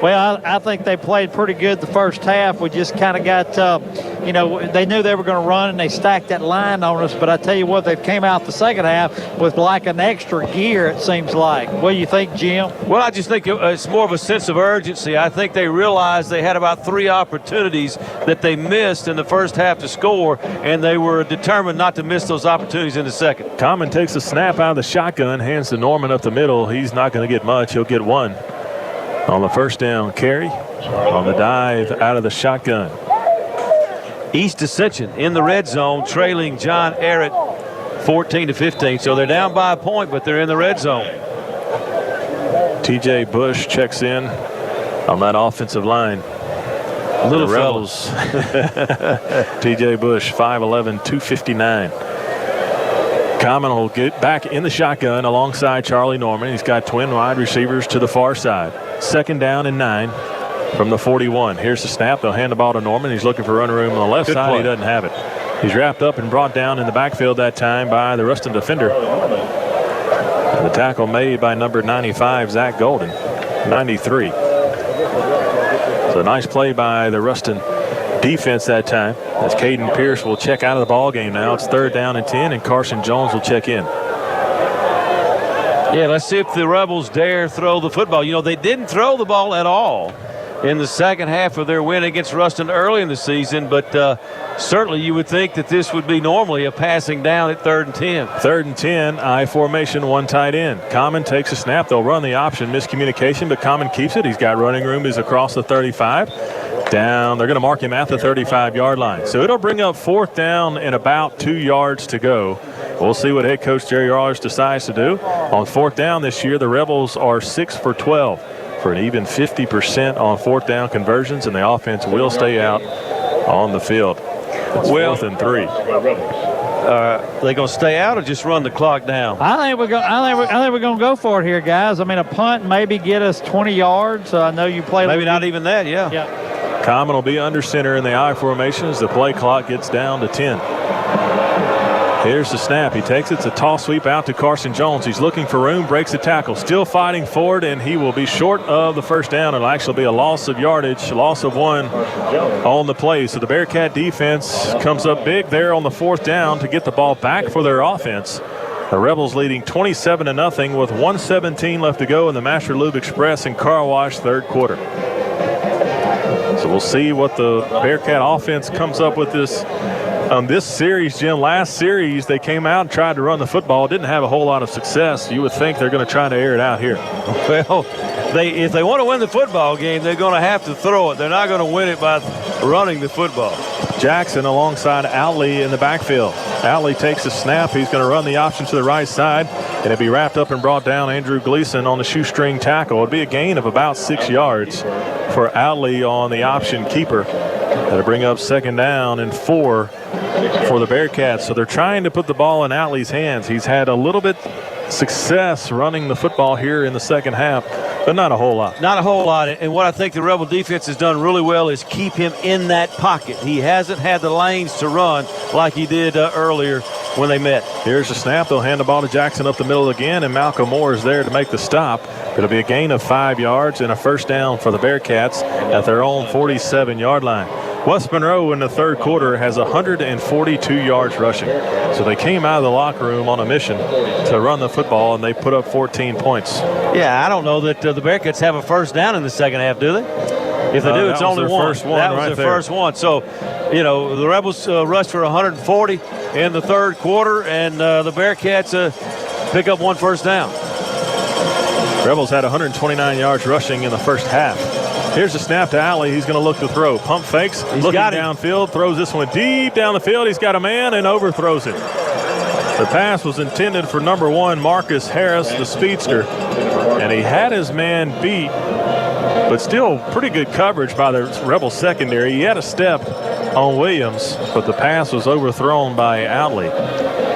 Well, I think they played pretty good the first half. We just kind of got, they knew they were going to run, and they stacked that line on us. But I tell you what, they came out the second half with like an extra gear, it seems like. What do you think, Jim? Well, I just think it's more of a sense of urgency. I think they realized they had about 3 opportunities that they missed in the first half to score, and they were determined not to miss those opportunities in the second. Common takes a snap out of the shotgun, hands to Norman up the middle. He's not going to get much. He'll get 1. On the first down carry, on the dive out of the shotgun. East Ascension in the red zone, trailing John Arrett 14-15. So they're down by a point, but they're in the red zone. T.J. Bush checks in on that offensive line. Little the Rebels. T.J. Bush, 5'11", 259. Common will get back in the shotgun alongside Charlie Norman. He's got twin wide receivers to the far side. Second down and 9 from the 41. Here's the snap. They'll hand the ball to Norman. He's looking for run room on the left side. He doesn't have it. He's wrapped up and brought down in the backfield that time by the Ruston defender. And the tackle made by number 95, Zach Golden, 93. So nice play by the Ruston defense that time, as Caden Pierce will check out of the ball game now. It's third down and 10, and Carson Jones will check in. Yeah, let's see if the Rebels dare throw the football. They didn't throw the ball at all in the second half of their win against Ruston early in the season, but certainly you would think that this would be normally a passing down at third and 10. Third and 10, I formation, 1 tight end. Common takes a snap. They'll run the option. Miscommunication, but Common keeps it. He's got running room. He's across the 35. Down. They're going to mark him at the 35-yard line. So it'll bring up fourth down and about 2 yards to go. We'll see what head coach Jerry Rogers decides to do. On fourth down this year, the Rebels are 6 for 12 for an even 50% on fourth down conversions, and the offense will stay out on the field. It's 4th and 3. They going to stay out or just run the clock down? I think we're going to go for it here, guys. I mean, a punt maybe get us 20 yards. I know you play. Maybe not even that. Yeah. Common will be under center in the I formation as the play clock gets down to 10. Here's the snap. He takes it. It's a toss sweep out to Carson Jones. He's looking for room, breaks the tackle, still fighting forward, and he will be short of the first down. It'll actually be a loss of yardage, loss of 1 on the play. So the Bearcat defense comes up big there on the fourth down to get the ball back for their offense. The Rebels leading 27-0 with 1:17 left to go in the Master Lube Express and Car Wash third quarter. So we'll see what the Bearcat offense comes up with this series, Jim. Last series, they came out and tried to run the football. Didn't have a whole lot of success. You would think they're going to try to air it out here. Well, if they want to win the football game, they're going to have to throw it. They're not going to win it by running the football. Jackson alongside Outley in the backfield. Outley takes a snap. He's going to run the option to the right side, and it'll be wrapped up and brought down. Andrew Gleason on the shoestring tackle. It'll be a gain of about 6 yards for Outley on the option keeper. That'll bring up second down and 4 for the Bearcats. So they're trying to put the ball in Outley's hands. He's had a little bit success running the football here in the second half, but not a whole lot. Not a whole lot. And what I think the Rebel defense has done really well is keep him in that pocket. He hasn't had the lanes to run like he did earlier when they met. Here's the snap. They'll hand the ball to Jackson up the middle again, and Malcolm Moore is there to make the stop. It'll be a gain of 5 yards and a first down for the Bearcats at their own 47-yard line. West Monroe in the third quarter has 142 yards rushing. So they came out of the locker room on a mission to run the football, and they put up 14 points. Yeah, I don't know that the Bearcats have a first down in the second half, do they? If they do, it's only one. First one. That was their first one. So, you know, the Rebels rushed for 140 in the third quarter, and the Bearcats pick up one first down. Rebels had 129 yards rushing in the first half. Here's the snap to Alley. He's going to look to throw. Pump fakes, looking downfield, throws this one deep down the field. He's got a man and overthrows it. The pass was intended for number 1, Marcus Harris, the speedster, and he had his man beat, but still pretty good coverage by the Rebel secondary. He had a step on Williams, but the pass was overthrown by Alley.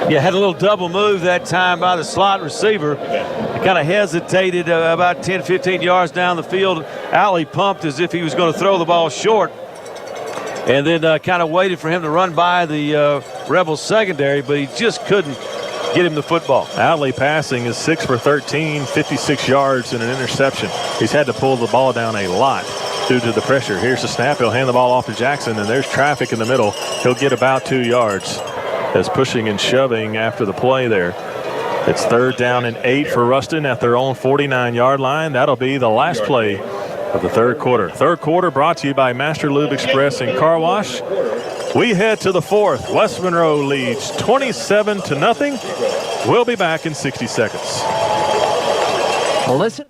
Yeah, had a little double move that time by the slot receiver. Kind of hesitated about 10, 15 yards down the field. Alley pumped as if he was going to throw the ball short, and then kind of waited for him to run by the Rebels secondary, but he just couldn't get him the football. Alley passing is 6 for 13, 56 yards and an interception. He's had to pull the ball down a lot due to the pressure. Here's the snap. He'll hand the ball off to Jackson, and there's traffic in the middle. He'll get about 2 yards. As pushing and shoving after the play there. It's 3rd down and 8 for Ruston at their own 49-yard line. That'll be the last play of the third quarter. Third quarter brought to you by Master Lube Express and Car Wash. We head to the fourth. West Monroe leads 27-0. We'll be back in 60 seconds. Listen.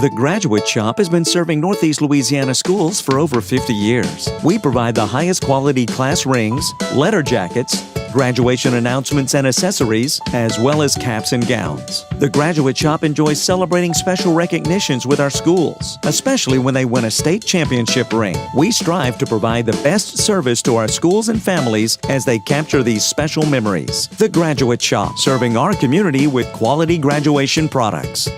The Graduate Shop has been serving Northeast Louisiana schools for over 50 years. We provide the highest quality class rings, letter jackets, graduation announcements and accessories, as well as caps and gowns. The Graduate Shop enjoys celebrating special recognitions with our schools, especially when they win a state championship ring. We strive to provide the best service to our schools and families as they capture these special memories. The Graduate Shop, serving our community with quality graduation products.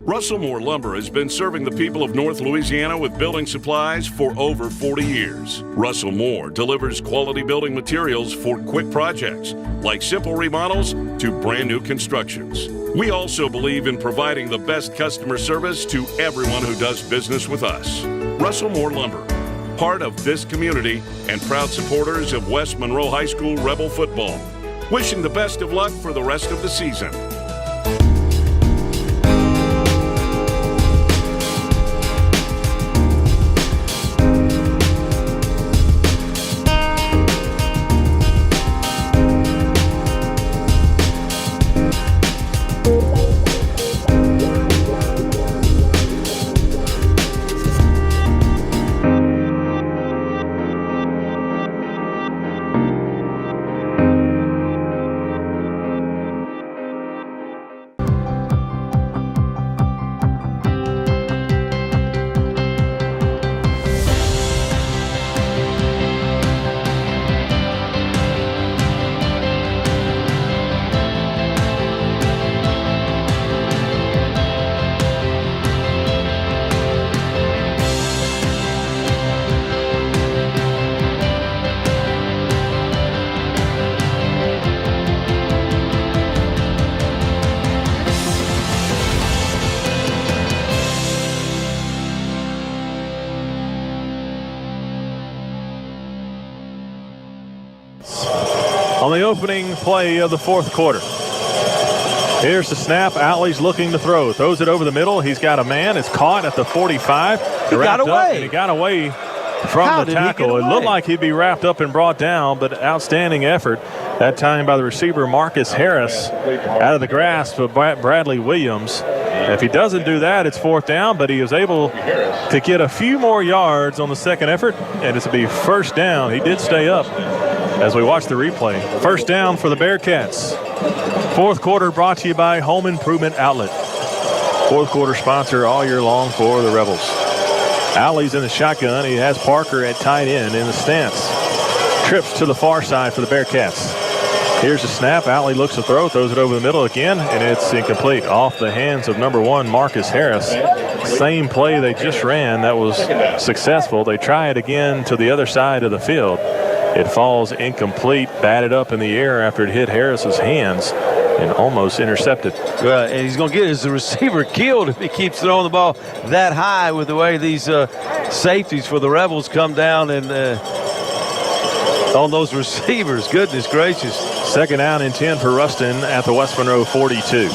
Russell Moore Lumber has been serving the people of North Louisiana with building supplies for over 40 years. Russell Moore delivers quality building materials for quick projects, like simple remodels to brand new constructions. We also believe in providing the best customer service to everyone who does business with us. Russell Moore Lumber, part of this community and proud supporters of West Monroe High School Rebel football. Wishing the best of luck for the rest of the season. On the opening play of the fourth quarter. Here's the snap. Alley's looking to throw. Throws it over the middle. He's got a man. It's caught at the 45. He got away. He got away from the tackle. It looked like he'd be wrapped up and brought down, but outstanding effort that time by the receiver, Marcus Harris, out of the grasp of Bradley Williams. If he doesn't do that, it's 4th down, but he was able to get a few more yards on the second effort, and it's to be 1st down. He did stay up as we watch the replay. 1st down for the Bearcats. 4th quarter brought to you by Home Improvement Outlet. 4th quarter sponsor all year long for the Rebels. Alley's in the shotgun. He has Parker at tight end in the stance. Trips to the far side for the Bearcats. Here's the snap. Alley looks to throw, throws it over the middle again, and it's incomplete. Off the hands of number 1, Marcus Harris. Same play they just ran that was successful. They try it again to the other side of the field. It falls incomplete, batted up in the air after it hit Harris's hands and almost intercepted. And he's going to get his receiver killed if he keeps throwing the ball that high with the way these safeties for the Rebels come down and on those receivers. Goodness gracious. 2nd down and 10 for Ruston at the West Monroe 42.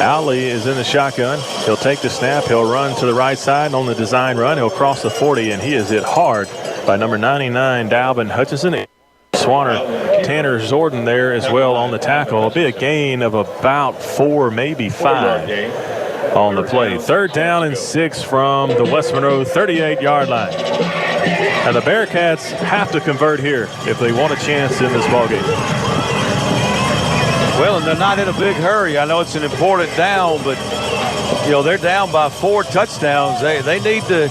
Alley is in the shotgun. He'll take the snap. He'll run to the right side on the design run. He'll cross the 40, and he is hit hard by number 99, Dalvin Hutchinson. Swanner, Tanner Zorden there as well on the tackle. It'll be a gain of about 4, maybe 5 on the play. 3rd down and 6 from the West Monroe 38-yard line. And the Bearcats have to convert here if they want a chance in this ballgame. Well, and they're not in a big hurry. I know it's an important down, but, you know, they're down by 4 touchdowns. They need to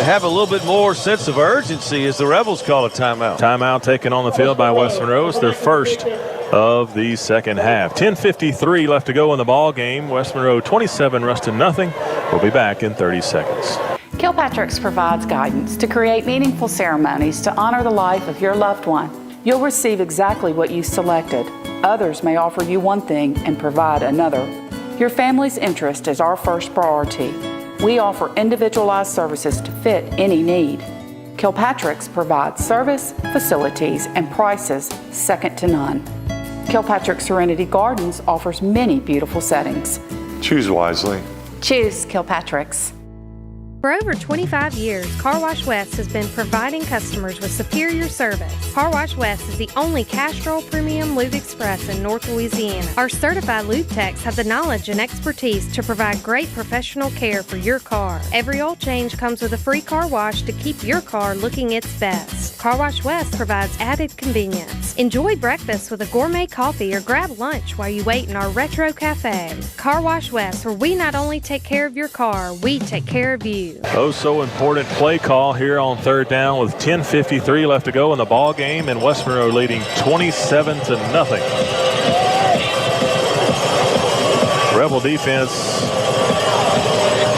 have a little bit more sense of urgency as the Rebels call a timeout. Timeout taken on the field by West Monroe. It's their first of the second half. 10:53 left to go in the ball game. West Monroe 27, Ruston nothing. We'll be back in 30 seconds. Kilpatrick's provides guidance to create meaningful ceremonies to honor the life of your loved one. You'll receive exactly what you selected. Others may offer you one thing and provide another. Your family's interest is our first priority. We offer individualized services to fit any need. Kilpatrick's provides service, facilities, and prices second to none. Kilpatrick Serenity Gardens offers many beautiful settings. Choose wisely. Choose Kilpatrick's. For over 25 years, Car Wash West has been providing customers with superior service. Car Wash West is the only Castrol Premium Lube Express in North Louisiana. Our certified lube techs have the knowledge and expertise to provide great professional care for your car. Every oil change comes with a free car wash to keep your car looking its best. Car Wash West provides added convenience. Enjoy breakfast with a gourmet coffee or grab lunch while you wait in our retro cafe. Car Wash West, where we not only take care of your car, we take care of you. Oh, so important play call here on 3rd down with 10:53 left to go in the ball game, and West Monroe leading 27-0. Rebel defense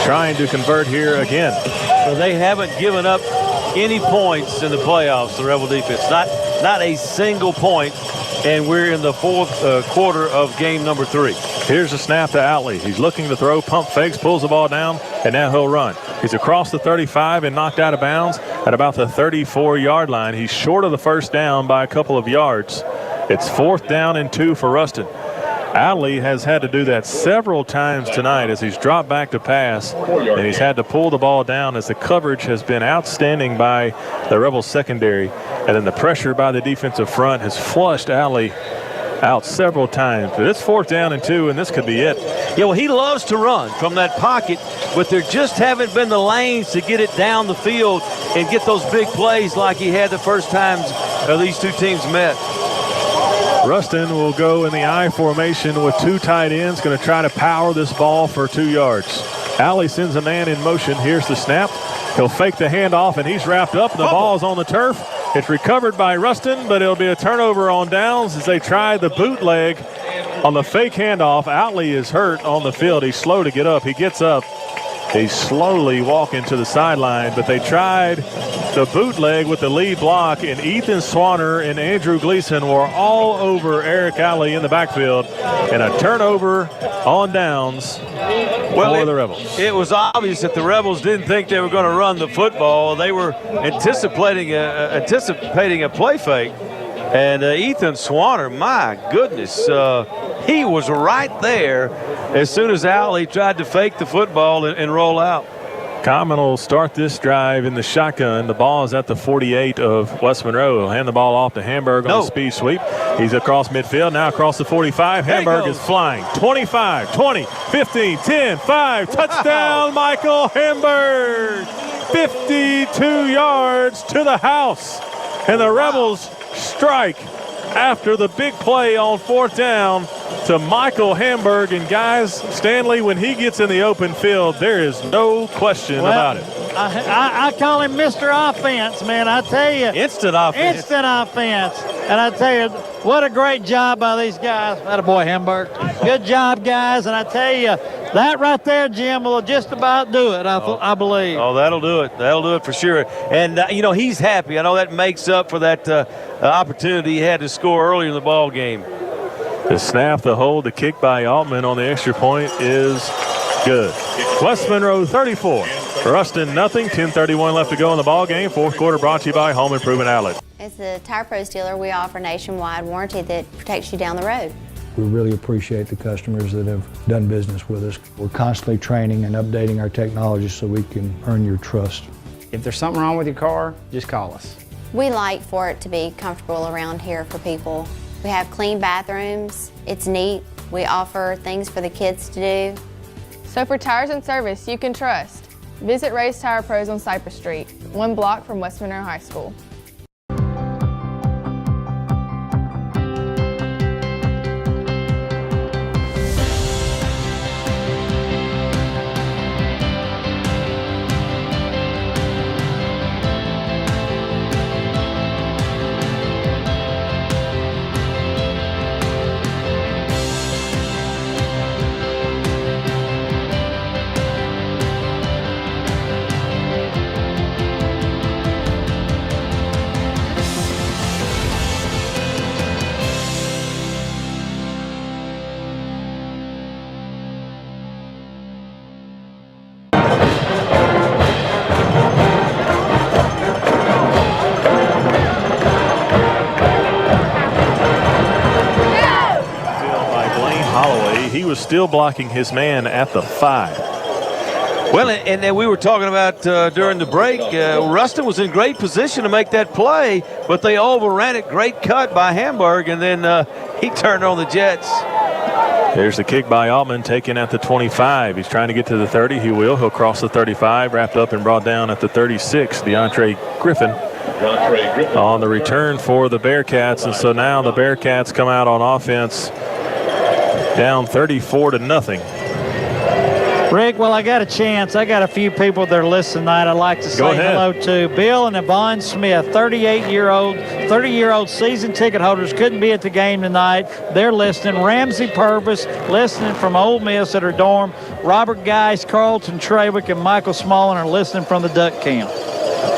trying to convert here again. So they haven't given up any points in the playoffs, the Rebel defense. Not a single point, and we're in the 4th quarter of game number 3. Here's a snap to Outley. He's looking to throw, pump fakes, pulls the ball down, and now he'll run. He's across the 35 and knocked out of bounds at about the 34-yard line. He's short of the 1st down by a couple of yards. It's 4th down and 2 for Ruston. Alley has had to do that several times tonight as he's dropped back to pass, and he's had to pull the ball down as the coverage has been outstanding by the Rebels secondary, and then the pressure by the defensive front has flushed Alley out several times. But it's 4th down and 2, and this could be it. Yeah, well, he loves to run from that pocket, but there just haven't been the lanes to get it down the field and get those big plays like he had the first times these two teams met. Ruston will go in the I formation with 2 tight ends, going to try to power this ball for 2 yards. Alley sends a man in motion. Here's the snap. He'll fake the handoff, and he's wrapped up. The ball's on the turf. It's recovered by Ruston, but it'll be a turnover on downs as they try the bootleg on the fake handoff. Outley is hurt on the field. He's slow to get up. He gets up. He's slowly walking to the sideline, but they tried the bootleg with the lead block, and Ethan Swanner and Andrew Gleason were all over Eric Alley in the backfield, and a turnover on downs for the Rebels. It was obvious that the Rebels didn't think they were going to run the football. They were anticipating a play fake, and Ethan Swanner, my goodness, he was right there as soon as Alley tried to fake the football and roll out. Common will start this drive in the shotgun. The ball is at the 48 of West Monroe. He'll hand the ball off to Hamburg on the speed sweep. He's across midfield, now across the 45. Hamburg is flying. 25, 20, 15, 10, 5. Touchdown, Michael Hamburg. 52 yards to the house. And the Rebels strike after the big play on 4th down to Michael Hamburg. And guys, Stanley, when he gets in the open field, there is no question about it. I call him Mr. Offense, man. I tell you. Instant offense. Instant offense. And I tell you, what a great job by these guys. Attaboy, Hamburg. Good job, guys. And I tell you, that right there, Jim, will just about do it, I believe. Oh, that'll do it. That'll do it for sure. And, he's happy. I know that makes up for that opportunity he had to score earlier in the ball game. The snap, the hold, the kick by Altman on the extra point is good. West Monroe 34. Ruston nothing. 10:31 left to go in the ball game. Fourth quarter brought to you by Home Improvement Outlet. As the Tire Pros dealer, we offer nationwide warranty that protects you down the road. We really appreciate the customers that have done business with us. We're constantly training and updating our technology so we can earn your trust. If there's something wrong with your car, just call us. We like for it to be comfortable around here for people. We have clean bathrooms. It's neat. We offer things for the kids to do. So for tires and service you can trust, visit Ray's Tire Pros on Cypress Street, 1 block from West Monroe High School. Was still blocking his man at the 5. Well, and then we were talking about during the break, Ruston was in great position to make that play, but they overran it. Great cut by Hamburg, and then he turned on the Jets. There's the kick by Altman, taken at the 25. He's trying to get to the 30. He will. He'll cross the 35, wrapped up and brought down at the 36. DeAndre Griffin on the return for the Bearcats, and so now the Bearcats come out on offense down 34-0. Rick, well, I got a chance. I got a few people that are listening tonight I'd like to say hello to. Bill and Yvonne Smith, 30-year-old season ticket holders, couldn't be at the game tonight. They're listening. Ramsey Purvis listening from Ole Miss at her dorm. Robert Geis, Carlton Trawick, and Michael Smallin are listening from the duck camp.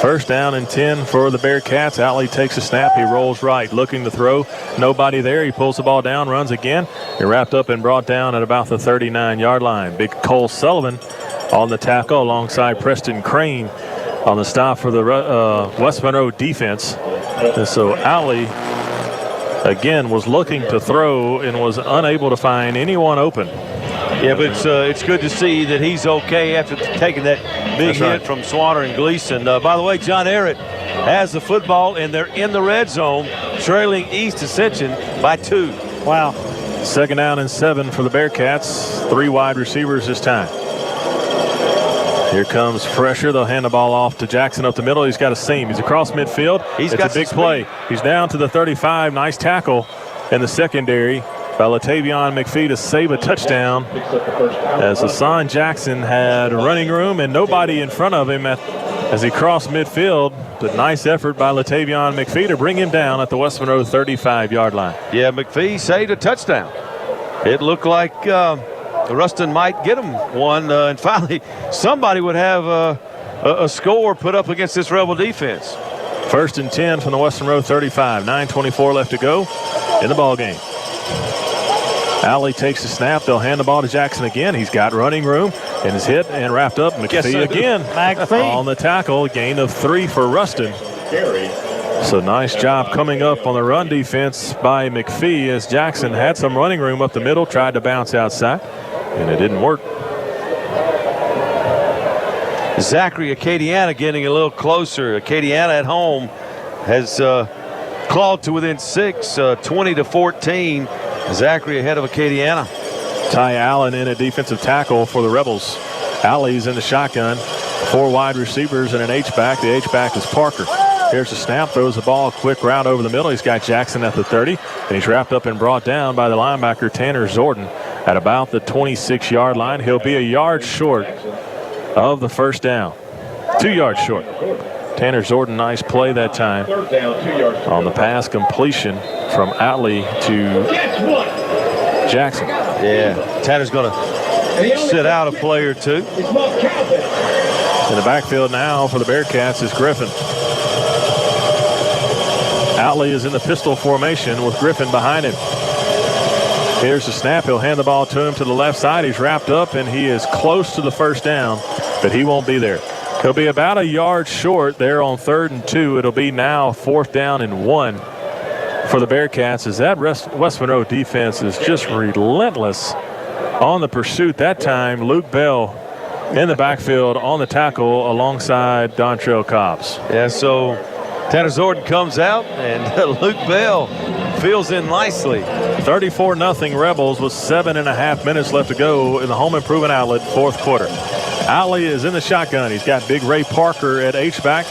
First down and 10 for the Bearcats. Outley takes a snap. He rolls right, looking to throw. Nobody there. He pulls the ball down, runs again. He wrapped up and brought down at about the 39-yard line. Big Cole Sullivan on the tackle alongside Preston Crane on the stop for the West Monroe defense. And so Outley, again, was looking to throw and was unable to find anyone open. Yeah, but it's good to see that he's okay after taking that big hit from Swanner and Gleason. By the way, John Ehret has the football, and they're in the red zone, trailing East Ascension by 2. Wow. Second down and 7 for the Bearcats. 3 wide receivers this time. Here comes pressure. They'll hand the ball off to Jackson up the middle. He's got a seam. He's across midfield. It's a big play. He's down to the 35. Nice tackle in the secondary by Latavion McPhee to save a touchdown, as Hassan Jackson had running room and nobody in front of him as he crossed midfield. But nice effort by Latavion McPhee to bring him down at the West Monroe 35-yard line. Yeah, McPhee saved a touchdown. It looked like Ruston might get him one, and finally somebody would have a score put up against this Rebel defense. First and 10 from the West Monroe 35. 9:24 left to go in the ball game. Alley takes the snap. They'll hand the ball to Jackson again. He's got running room and is hit and wrapped up. McPhee again on the tackle. Gain of 3 for Ruston. So nice job coming up on the run defense by McPhee, as Jackson had some running room up the middle, tried to bounce outside, and it didn't work. Zachary Acadiana getting a little closer. Acadiana at home has clawed to within 6, 20-14. Zachary ahead of Acadiana. Ty Allen in a defensive tackle for the Rebels. Alley's in the shotgun. 4 wide receivers and an H-back. The H-back is Parker. Here's the snap, throws the ball, quick route over the middle. He's got Jackson at the 30, and he's wrapped up and brought down by the linebacker Tanner Zorden at about the 26-yard line. He'll be a yard short of the first down. 2 yards short. Tanner Zorden, nice play that time on the pass completion from Alley to Jackson. Yeah, Tanner's going to sit out a play or two. In the backfield now for the Bearcats is Griffin. Outley is in the pistol formation with Griffin behind him. Here's the snap. He'll hand the ball to him to the left side. He's wrapped up, and he is close to the first down, but he won't be there. He'll be about a yard short there on 3rd and 2. It'll be now 4th down and 1 for the Bearcats, as that West Monroe defense is just relentless on the pursuit. That time, Luke Bell in the backfield on the tackle alongside Dontrell Cobbs. Yeah, so Tanner Zorden comes out, and Luke Bell fills in nicely. 34-0 Rebels with 7.5 minutes left to go in the home improvement outlet 4th quarter. Alley is in the shotgun. He's got Big Ray Parker at H-back.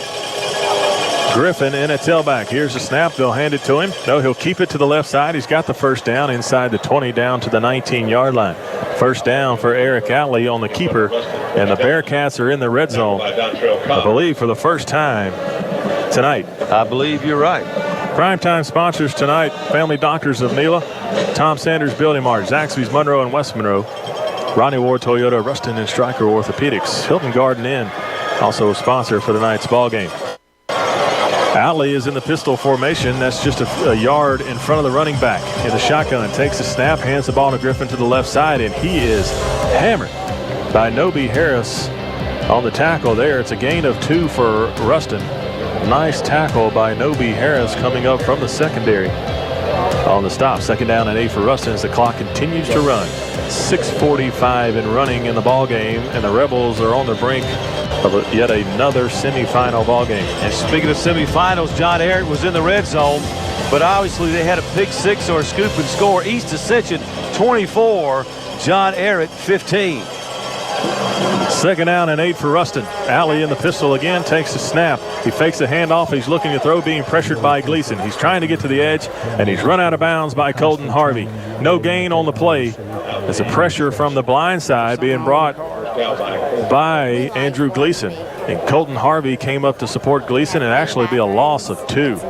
Griffin in at tailback. Here's the snap. They'll hand it to him. No, he'll keep it to the left side. He's got the first down inside the 20 down to the 19-yard line. First down for Eric Alley on the keeper, and the Bearcats are in the red zone, I believe, for the first time tonight. I believe you're right. Primetime sponsors tonight: Family Doctors of Nela, Tom Sanders Building Mart, Zaxby's Monroe and West Monroe, Ronnie Ward Toyota, Ruston and Stryker Orthopedics, Hilton Garden Inn, also a sponsor for tonight's ball game. Alley is in the pistol formation. That's just a yard in front of the running back in the shotgun. Takes a snap, hands the ball to Griffin to the left side, and he is hammered by Nobi Harris on the tackle there. It's a gain of 2 for Ruston. Nice tackle by Nobi Harris coming up from the secondary on the stop. 2nd down and 8 for Ruston as the clock continues to run. 6:45 and running in the ball game, and the Rebels are on the brink of yet another semifinal ball game. And speaking of semifinals, John Ehret was in the red zone, but obviously they had a pick 6 or a scoop and score. East Ascension 24, John Ehret 15. 2nd down and 8 for Ruston. Alley in the pistol again, takes the snap. He fakes the handoff. He's looking to throw, being pressured by Gleason. He's trying to get to the edge, and he's run out of bounds by Colton Harvey. No gain on the play. There's a pressure from the blind side being brought by Andrew Gleason. And Colton Harvey came up to support Gleason, and actually be a loss of 2.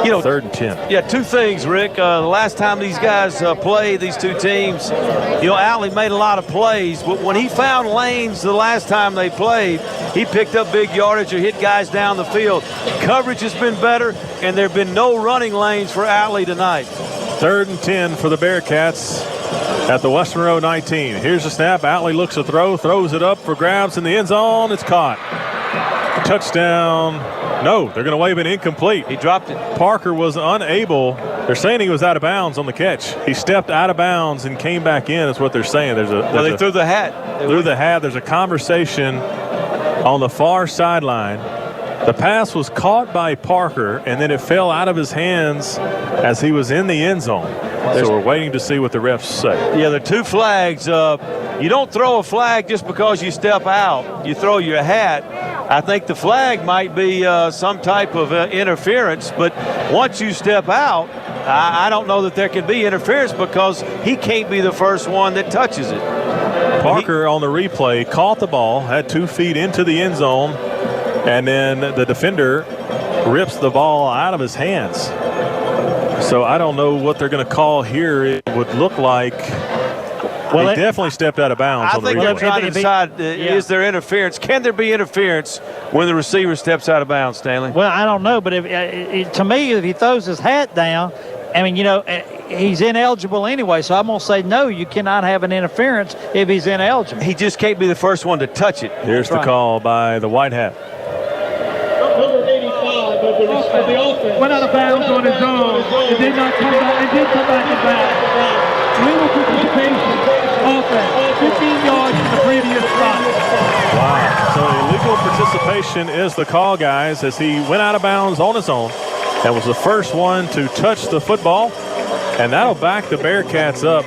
You know, 3rd and 10. Yeah, 2 things, Rick. The last time these guys played, these 2 teams, Alley made a lot of plays, but when he found lanes the last time they played, he picked up big yardage or hit guys down the field. Coverage has been better, and there have been no running lanes for Alley tonight. 3rd and 10 for the Bearcats at the West Monroe 19. Here's the snap. Alley looks to throw, throws it up for grabs in the end zone. It's caught. Touchdown. No, they're going to wave it incomplete. He dropped it. Parker was unable. They're saying he was out of bounds on the catch. He stepped out of bounds and came back in, is what they're saying. They threw the hat. Threw the hat. There's a conversation on the far sideline. The pass was caught by Parker, and then it fell out of his hands as he was in the end zone. So we're waiting to see what the refs say. Yeah, there are 2 flags. You don't throw a flag just because you step out. You throw your hat. I think the flag might be some type of interference, but once you step out, I don't know that there can be interference because he can't be the first one that touches it. Parker on the replay caught the ball, had 2 feet into the end zone, and then the defender rips the ball out of his hands. So I don't know what they're going to call here. It would look like he definitely stepped out of bounds. I think they're trying to decide, is there interference? Can there be interference when the receiver steps out of bounds, Stanley? Well, I don't know, but to me, if he throws his hat down, I mean, he's ineligible anyway, so I'm going to say no, you cannot have an interference if he's ineligible. He just can't be the first one to touch it. Here's the call by the white hat. Number 85 of the offense went out of bounds on his own. It did not come back. It did come back to bounds. Legal participation. Offense. 15 yards from the previous spot. Wow. So Illegal participation is the call, guys, as he went out of bounds on his own and was the first one to touch the football. And that'll back the Bearcats up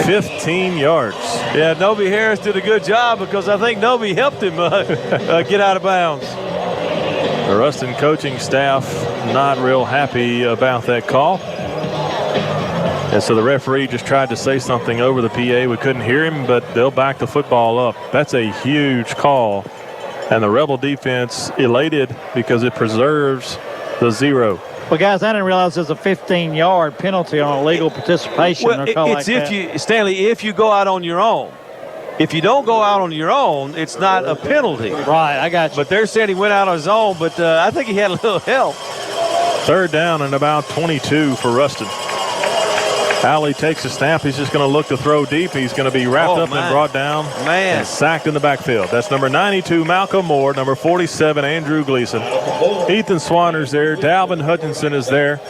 15 yards. Yeah, Noby Harris did a good job because I think Noby helped him get out of bounds. The Ruston coaching staff not real happy about that call. And so the referee just tried to say something over the PA. We couldn't hear him, but they'll back the football up. That's a huge call. And the Rebel defense elated because it preserves the 0. Well, guys, I didn't realize there's a 15-yard penalty on illegal participation. Well, it's if Stanley, if you go out on your own. If you don't go out on your own, it's not a penalty. Right, I got you. But they're saying he went out on his own, but I think he had a little help. 3rd down and about 22 for Ruston. Alley takes a snap. He's just going to look to throw deep. He's going to be wrapped up and brought down and sacked in the backfield. That's number 92, Malcolm Moore. Number 47, Andrew Gleason. Ethan Swanner's there. Dalvin Hutchinson is there.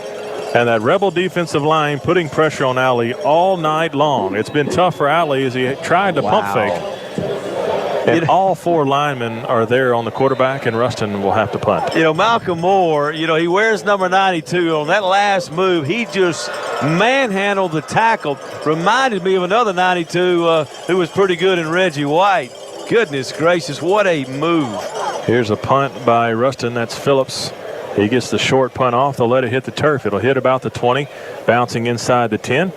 And that Rebel defensive line putting pressure on Alley all night long. It's been tough for Alley as he tried to pump fake. And all 4 linemen are there on the quarterback, and Ruston will have to punt. You know, Malcolm Moore, you know, he wears number 92. On that last move, he just manhandled the tackle. Reminded me of another 92 who was pretty good in Reggie White. Goodness gracious, what a move. Here's a punt by Ruston. That's Phillips. He gets the short punt off. They'll let it hit the turf. It'll hit about the 20, bouncing inside the 10.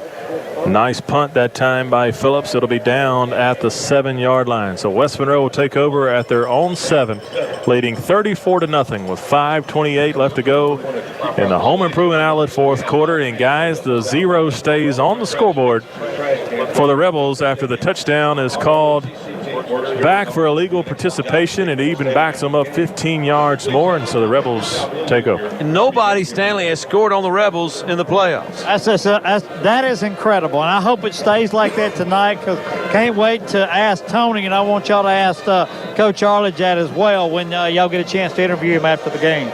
Nice punt that time by Phillips. It'll be down at the 7-yard line. So West Monroe will take over at their own 7, leading 34-0 with 5:28 left to go in the home improvement outlet 4th quarter. And guys, the 0 stays on the scoreboard for the Rebels after the touchdown is called back for illegal participation. It even backs them up 15 yards more, and so the Rebels take over. And nobody, Stanley, has scored on the Rebels in the playoffs. That is incredible, and I hope it stays like that tonight because can't wait to ask Tony, and I want y'all to ask Coach Arledge that as well when y'all get a chance to interview him after the game.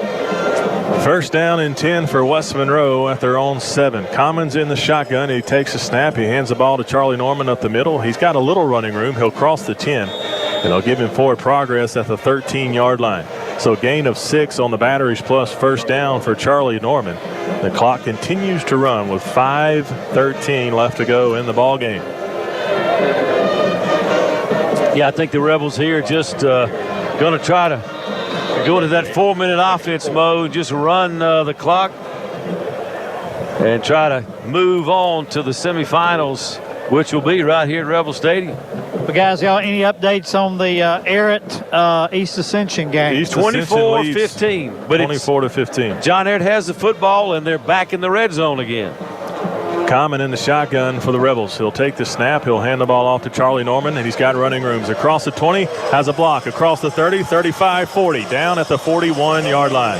1st down and 10 for West Monroe at their own 7. Commons in the shotgun. He takes a snap. He hands the ball to Charlie Norman up the middle. He's got a little running room. He'll cross the 10, and they'll give him forward progress at the 13-yard line. So gain of 6 on the batteries plus 1st down for Charlie Norman. The clock continues to run with 5:13 left to go in the ball game. Yeah, I think the Rebels here just going to try to go into that 4-minute offense mode, just run the clock and try to move on to the semifinals, which will be right here at Rebel Stadium. But guys, y'all, any updates on the Arrett East Ascension game? East 24-15. But 24-15. John Arrett has the football, and they're back in the red zone again. Common in the shotgun for the Rebels. He'll take the snap. He'll hand the ball off to Charlie Norman, and he's got running rooms. Across the 20, has a block. Across the 30, 35, 40. Down at the 41-yard line.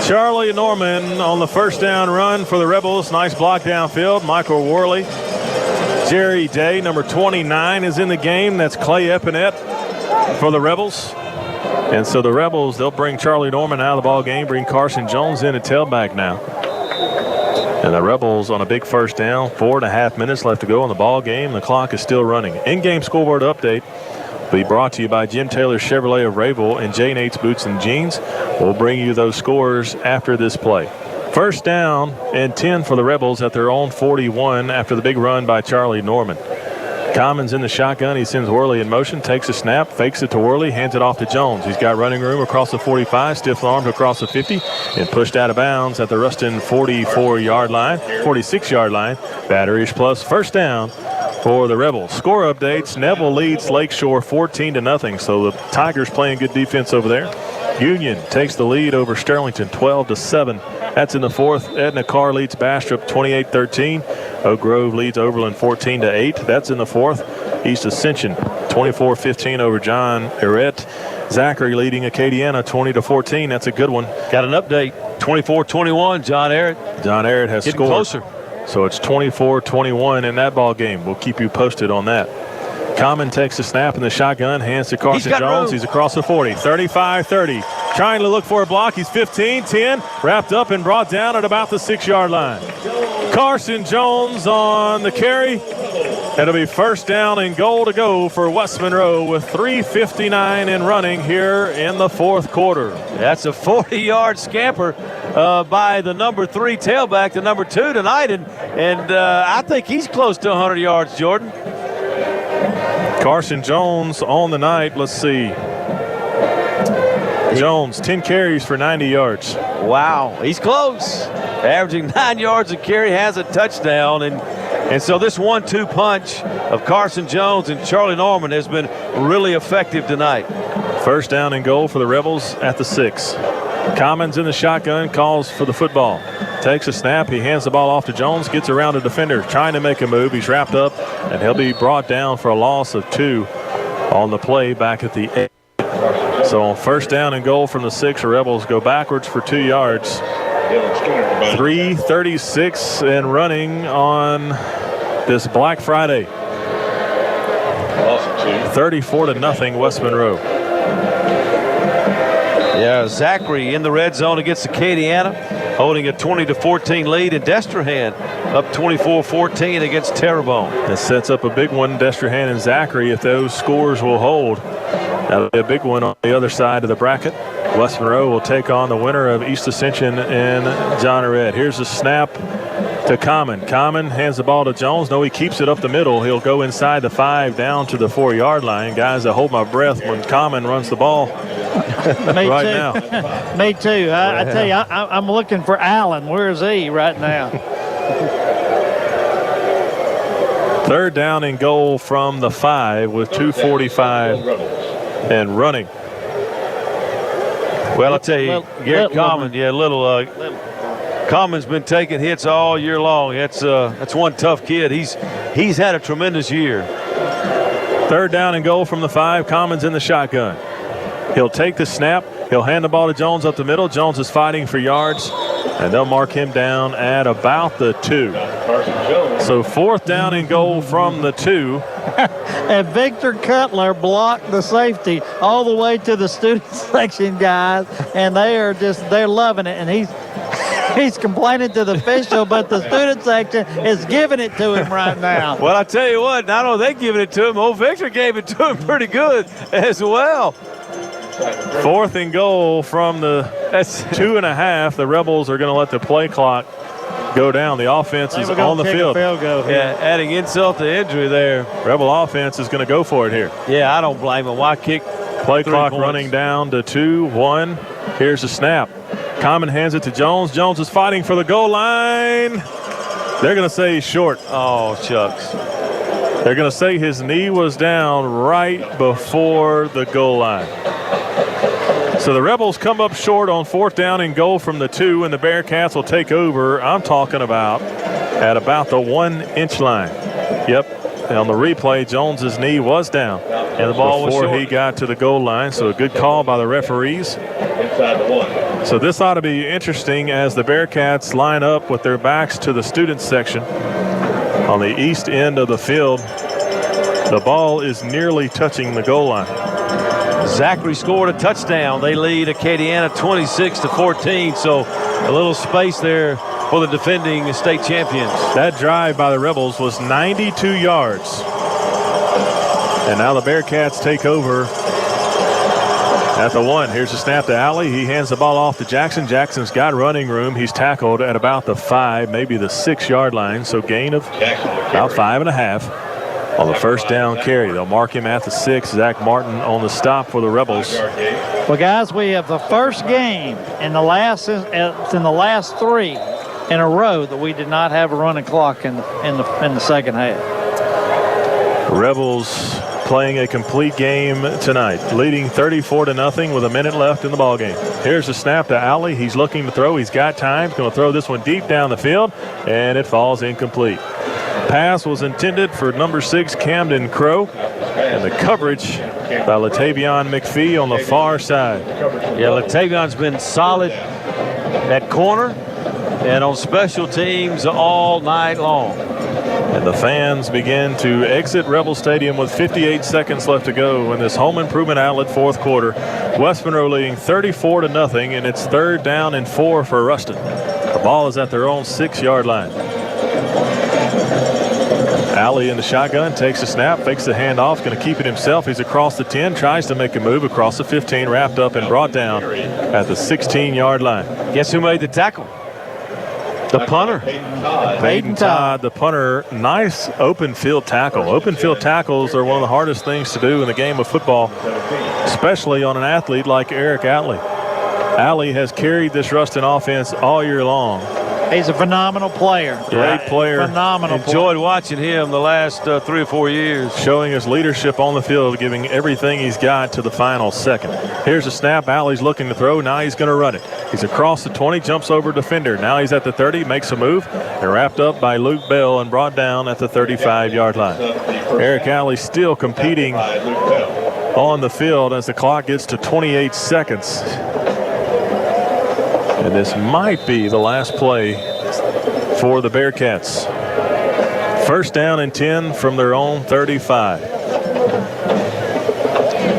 Charlie Norman on the 1st down run for the Rebels. Nice block downfield. Michael Worley. Jerry Day, number 29, is in the game. That's Clay Epinette for the Rebels. And so the Rebels, they'll bring Charlie Norman out of the ball game, bring Carson Jones in at tailback now. And the Rebels on a big 1st down, 4.5 minutes left to go in the ball game. The clock is still running. In-game scoreboard update will be brought to you by Jim Taylor Chevrolet of Rayville and J. Nate's Boots and Jeans. We'll bring you those scores after this play. 1st down and 10 for the Rebels at their own 41 after the big run by Charlie Norman. Commons in the shotgun. He sends Worley in motion, takes a snap, fakes it to Worley, hands it off to Jones. He's got running room across the 45, stiff armed across the 50, and pushed out of bounds at the Ruston 46-yard line. Batteries plus 1st down for the Rebels. Score updates. Neville leads Lakeshore 14-0, so the Tigers playing good defense over there. Union takes the lead over Sterlington 12-7. That's in the 4th. Edna Carr leads Bastrop 28-13. Oak Grove leads Oberlin 14-8. That's in the 4th. East Ascension 24-15 over John Arrett. Zachary leading Acadiana 20-14. That's a good one. Got an update. 24-21. John Arrett. John Arrett has getting scored. Closer. So it's 24-21 in that ball game. We'll keep you posted on that. Common takes a snap in the shotgun, hands to Carson Jones. He's across the 40, 35-30. Trying to look for a block. He's 15-10, wrapped up and brought down at about the 6-yard line. Carson Jones on the carry. It'll be first down and goal to go for West Monroe with 3:59 in running here in the fourth quarter. That's a 40-yard scamper by the number 3 tailback, the number 2 tonight, and I think he's close to 100 yards, Jordan. Carson Jones on the night. Let's see. Jones, 10 carries for 90 yards. Wow, he's close. Averaging 9 yards a carry, has a touchdown, and so this 1-2 punch of Carson Jones and Charlie Norman has been really effective tonight. First down and goal for the Rebels at the 6. Commons in the shotgun, calls for the football. Takes a snap, he hands the ball off to Jones, gets around a defender, trying to make a move. He's wrapped up, and he'll be brought down for a loss of 2 on the play back at the 8. So on first down and goal from the 6, the Rebels go backwards for 2 yards. 3:36 and running on this Black Friday. 34-0 West Monroe. Yeah, Zachary in the red zone against Acadiana, holding a 20-14 lead, and Destrehan up 24-14 against Terrebonne. That sets up a big one, Destrehan and Zachary, if those scores will hold. That'll be a big one on the other side of the bracket. West Monroe will take on the winner of East Ascension and John Arrett. Here's a snap to Common. Common hands the ball to Jones. No, he keeps it up the middle. He'll go inside the 5 down to the 4-yard line. Guys, I hold my breath when Common runs the ball right now. Me too. I tell you, I'm looking for Allen. Where is he right now? Third down and goal from the 5 with 2:45 and running. Well, I'll tell you, Garrett Common, Common's been taking hits all year long. That's one tough kid. He's had a tremendous year. Third down and goal from the 5. Common's in the shotgun. He'll take the snap. He'll hand the ball to Jones up the middle. Jones is fighting for yards, and they'll mark him down at about the 2. So fourth down and goal from the 2. And Victor Cutler blocked the safety all the way to the student section, guys, and they're loving it. And he's complaining to the official, but the student section is giving it to him right now. Well, I tell you what, not only are they giving it to him, old Victor gave it to him pretty good as well. Fourth and goal from the 2.5. The Rebels are going to let the play clock go down. The offense is on the field. Yeah, adding insult to injury there. Rebel offense is going to go for it here. Yeah, I don't blame him. Why kick? Play clock running down to 2-1. Here's the snap. Common hands it to Jones. Jones is fighting for the goal line. They're going to say he's short. Oh, shucks. They're going to say his knee was down right before the goal line. So the Rebels come up short on fourth down and goal from the 2, and the Bearcats will take over. I'm talking about at about the 1-inch line. Yep. And on the replay, Jones's knee was down and the ball was short before he got to the goal line. So a good call by the referees. So this ought to be interesting as the Bearcats line up with their backs to the student section on the east end of the field. The ball is nearly touching the goal line. Zachary scored a touchdown. They lead Acadiana 26-14. So a little space there for the defending state champions. That drive by the Rebels was 92 yards. And now the Bearcats take over at the 1. Here's a snap to Alley. He hands the ball off to Jackson. Jackson's got running room. He's tackled at about the 5, maybe the 6-yard line. So gain of about 5.5. On the first down carry. They'll mark him at the 6. Zach Martin on the stop for the Rebels. Well, guys, we have the first game in the last 3 in a row that we did not have a running clock in the second half. Rebels playing a complete game tonight, leading 34-0 with a minute left in the ball game. Here's a snap to Alley. He's looking to throw. He's got time. He's going to throw this one deep down the field, and it falls incomplete. Pass was intended for number 6, Camden Crow, and the coverage by Latavion McPhee on the far side. Yeah, Latavion's been solid at corner and on special teams all night long. And the fans begin to exit Rebel Stadium with 58 seconds left to go in this home improvement outlet fourth quarter. West Monroe leading 34-0, and it's 3rd down and 4 for Ruston. The ball is at their own 6-yard line. Alley in the shotgun, takes the snap, fakes the handoff, going to keep it himself. He's across the 10, tries to make a move across the 15, wrapped up and brought down at the 16-yard line. Guess who made the tackle? The punter. Peyton Todd, the punter. Nice open field tackle. Open field tackles are one of the hardest things to do in the game of football, especially on an athlete like Eric Alley. Alley has carried this Ruston offense all year long. He's a phenomenal player. Great player. Phenomenal Enjoyed watching him the last 3 or 4 years. Showing his leadership on the field, giving everything he's got to the final second. Here's a snap. Alley's looking to throw. Now he's going to run it. He's across the 20, jumps over defender. Now he's at the 30, makes a move, and wrapped up by Luke Bell and brought down at the 35-yard line. Eric Alley still competing on the field as the clock gets to 28 seconds. And this might be the last play for the Bearcats. First down and 10 from their own 35.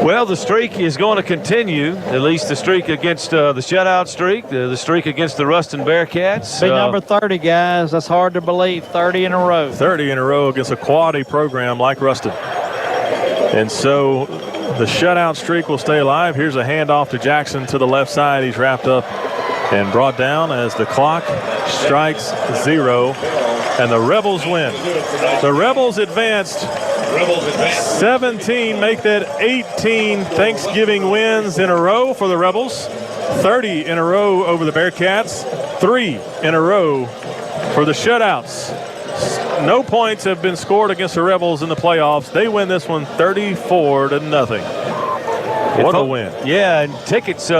Well, the streak is going to continue, at least the streak against the shutout streak, the streak against the Ruston Bearcats. Be number 30, guys. That's hard to believe. 30 in a row. 30 in a row against a quality program like Ruston. And so the shutout streak will stay alive. Here's a handoff to Jackson to the left side. He's wrapped up and brought down as the clock strikes 0, and the Rebels win. The Rebels advanced 17, make that 18 Thanksgiving wins in a row for the Rebels. 30 in a row over the Bearcats, 3 in a row for the shutouts. No points have been scored against the Rebels in the playoffs. They win this one 34-0. What a win. Yeah, and tickets,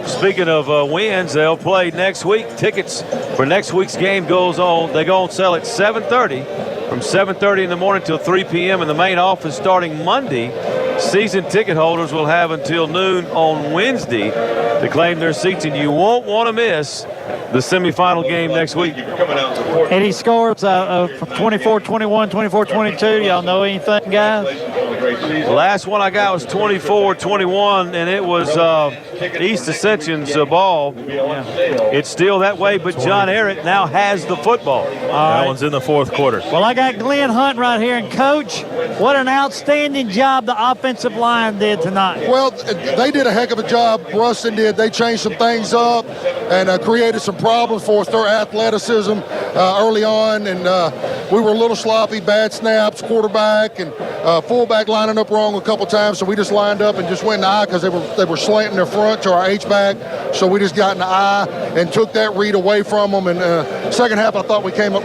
speaking of wins, they'll play next week. Tickets for next week's game goes on. They go on sale at 7:30, from 7:30 in the morning till 3 p.m. in the main office starting Monday. Season ticket holders will have until noon on Wednesday to claim their seats, and you won't want to miss the semifinal game next week. Any scores from 24-21, 24-22? Y'all know anything, guys? The last one I got was 24-21, and it was East Ascension's ball. It's still that way, but John Ehret now has the football. That one's in the fourth quarter. Well, I got Glenn Hunt right here, and Coach, what an outstanding job the offensive line did tonight. Well, they did a heck of a job. Ruston did. They changed some things up and created some problems for us. Their athleticism early on, and we were a little sloppy, bad snaps, quarterback and fullback lining up wrong a couple times, so we just lined up and just went in the eye because they were slanting their front to our H-back, so we just got in the eye and took that read away from them. And second half, I thought we came up,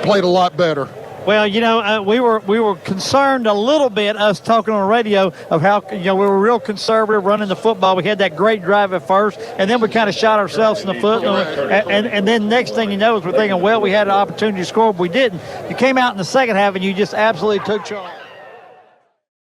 played a lot better. Well, you know, we were concerned a little bit, us talking on the radio, of how, you know, we were real conservative running the football. We had that great drive at first, and then we kind of shot ourselves in the foot. And then next thing you know is we're thinking, well, we had an opportunity to score, but we didn't. You came out in the second half, and you just absolutely took charge.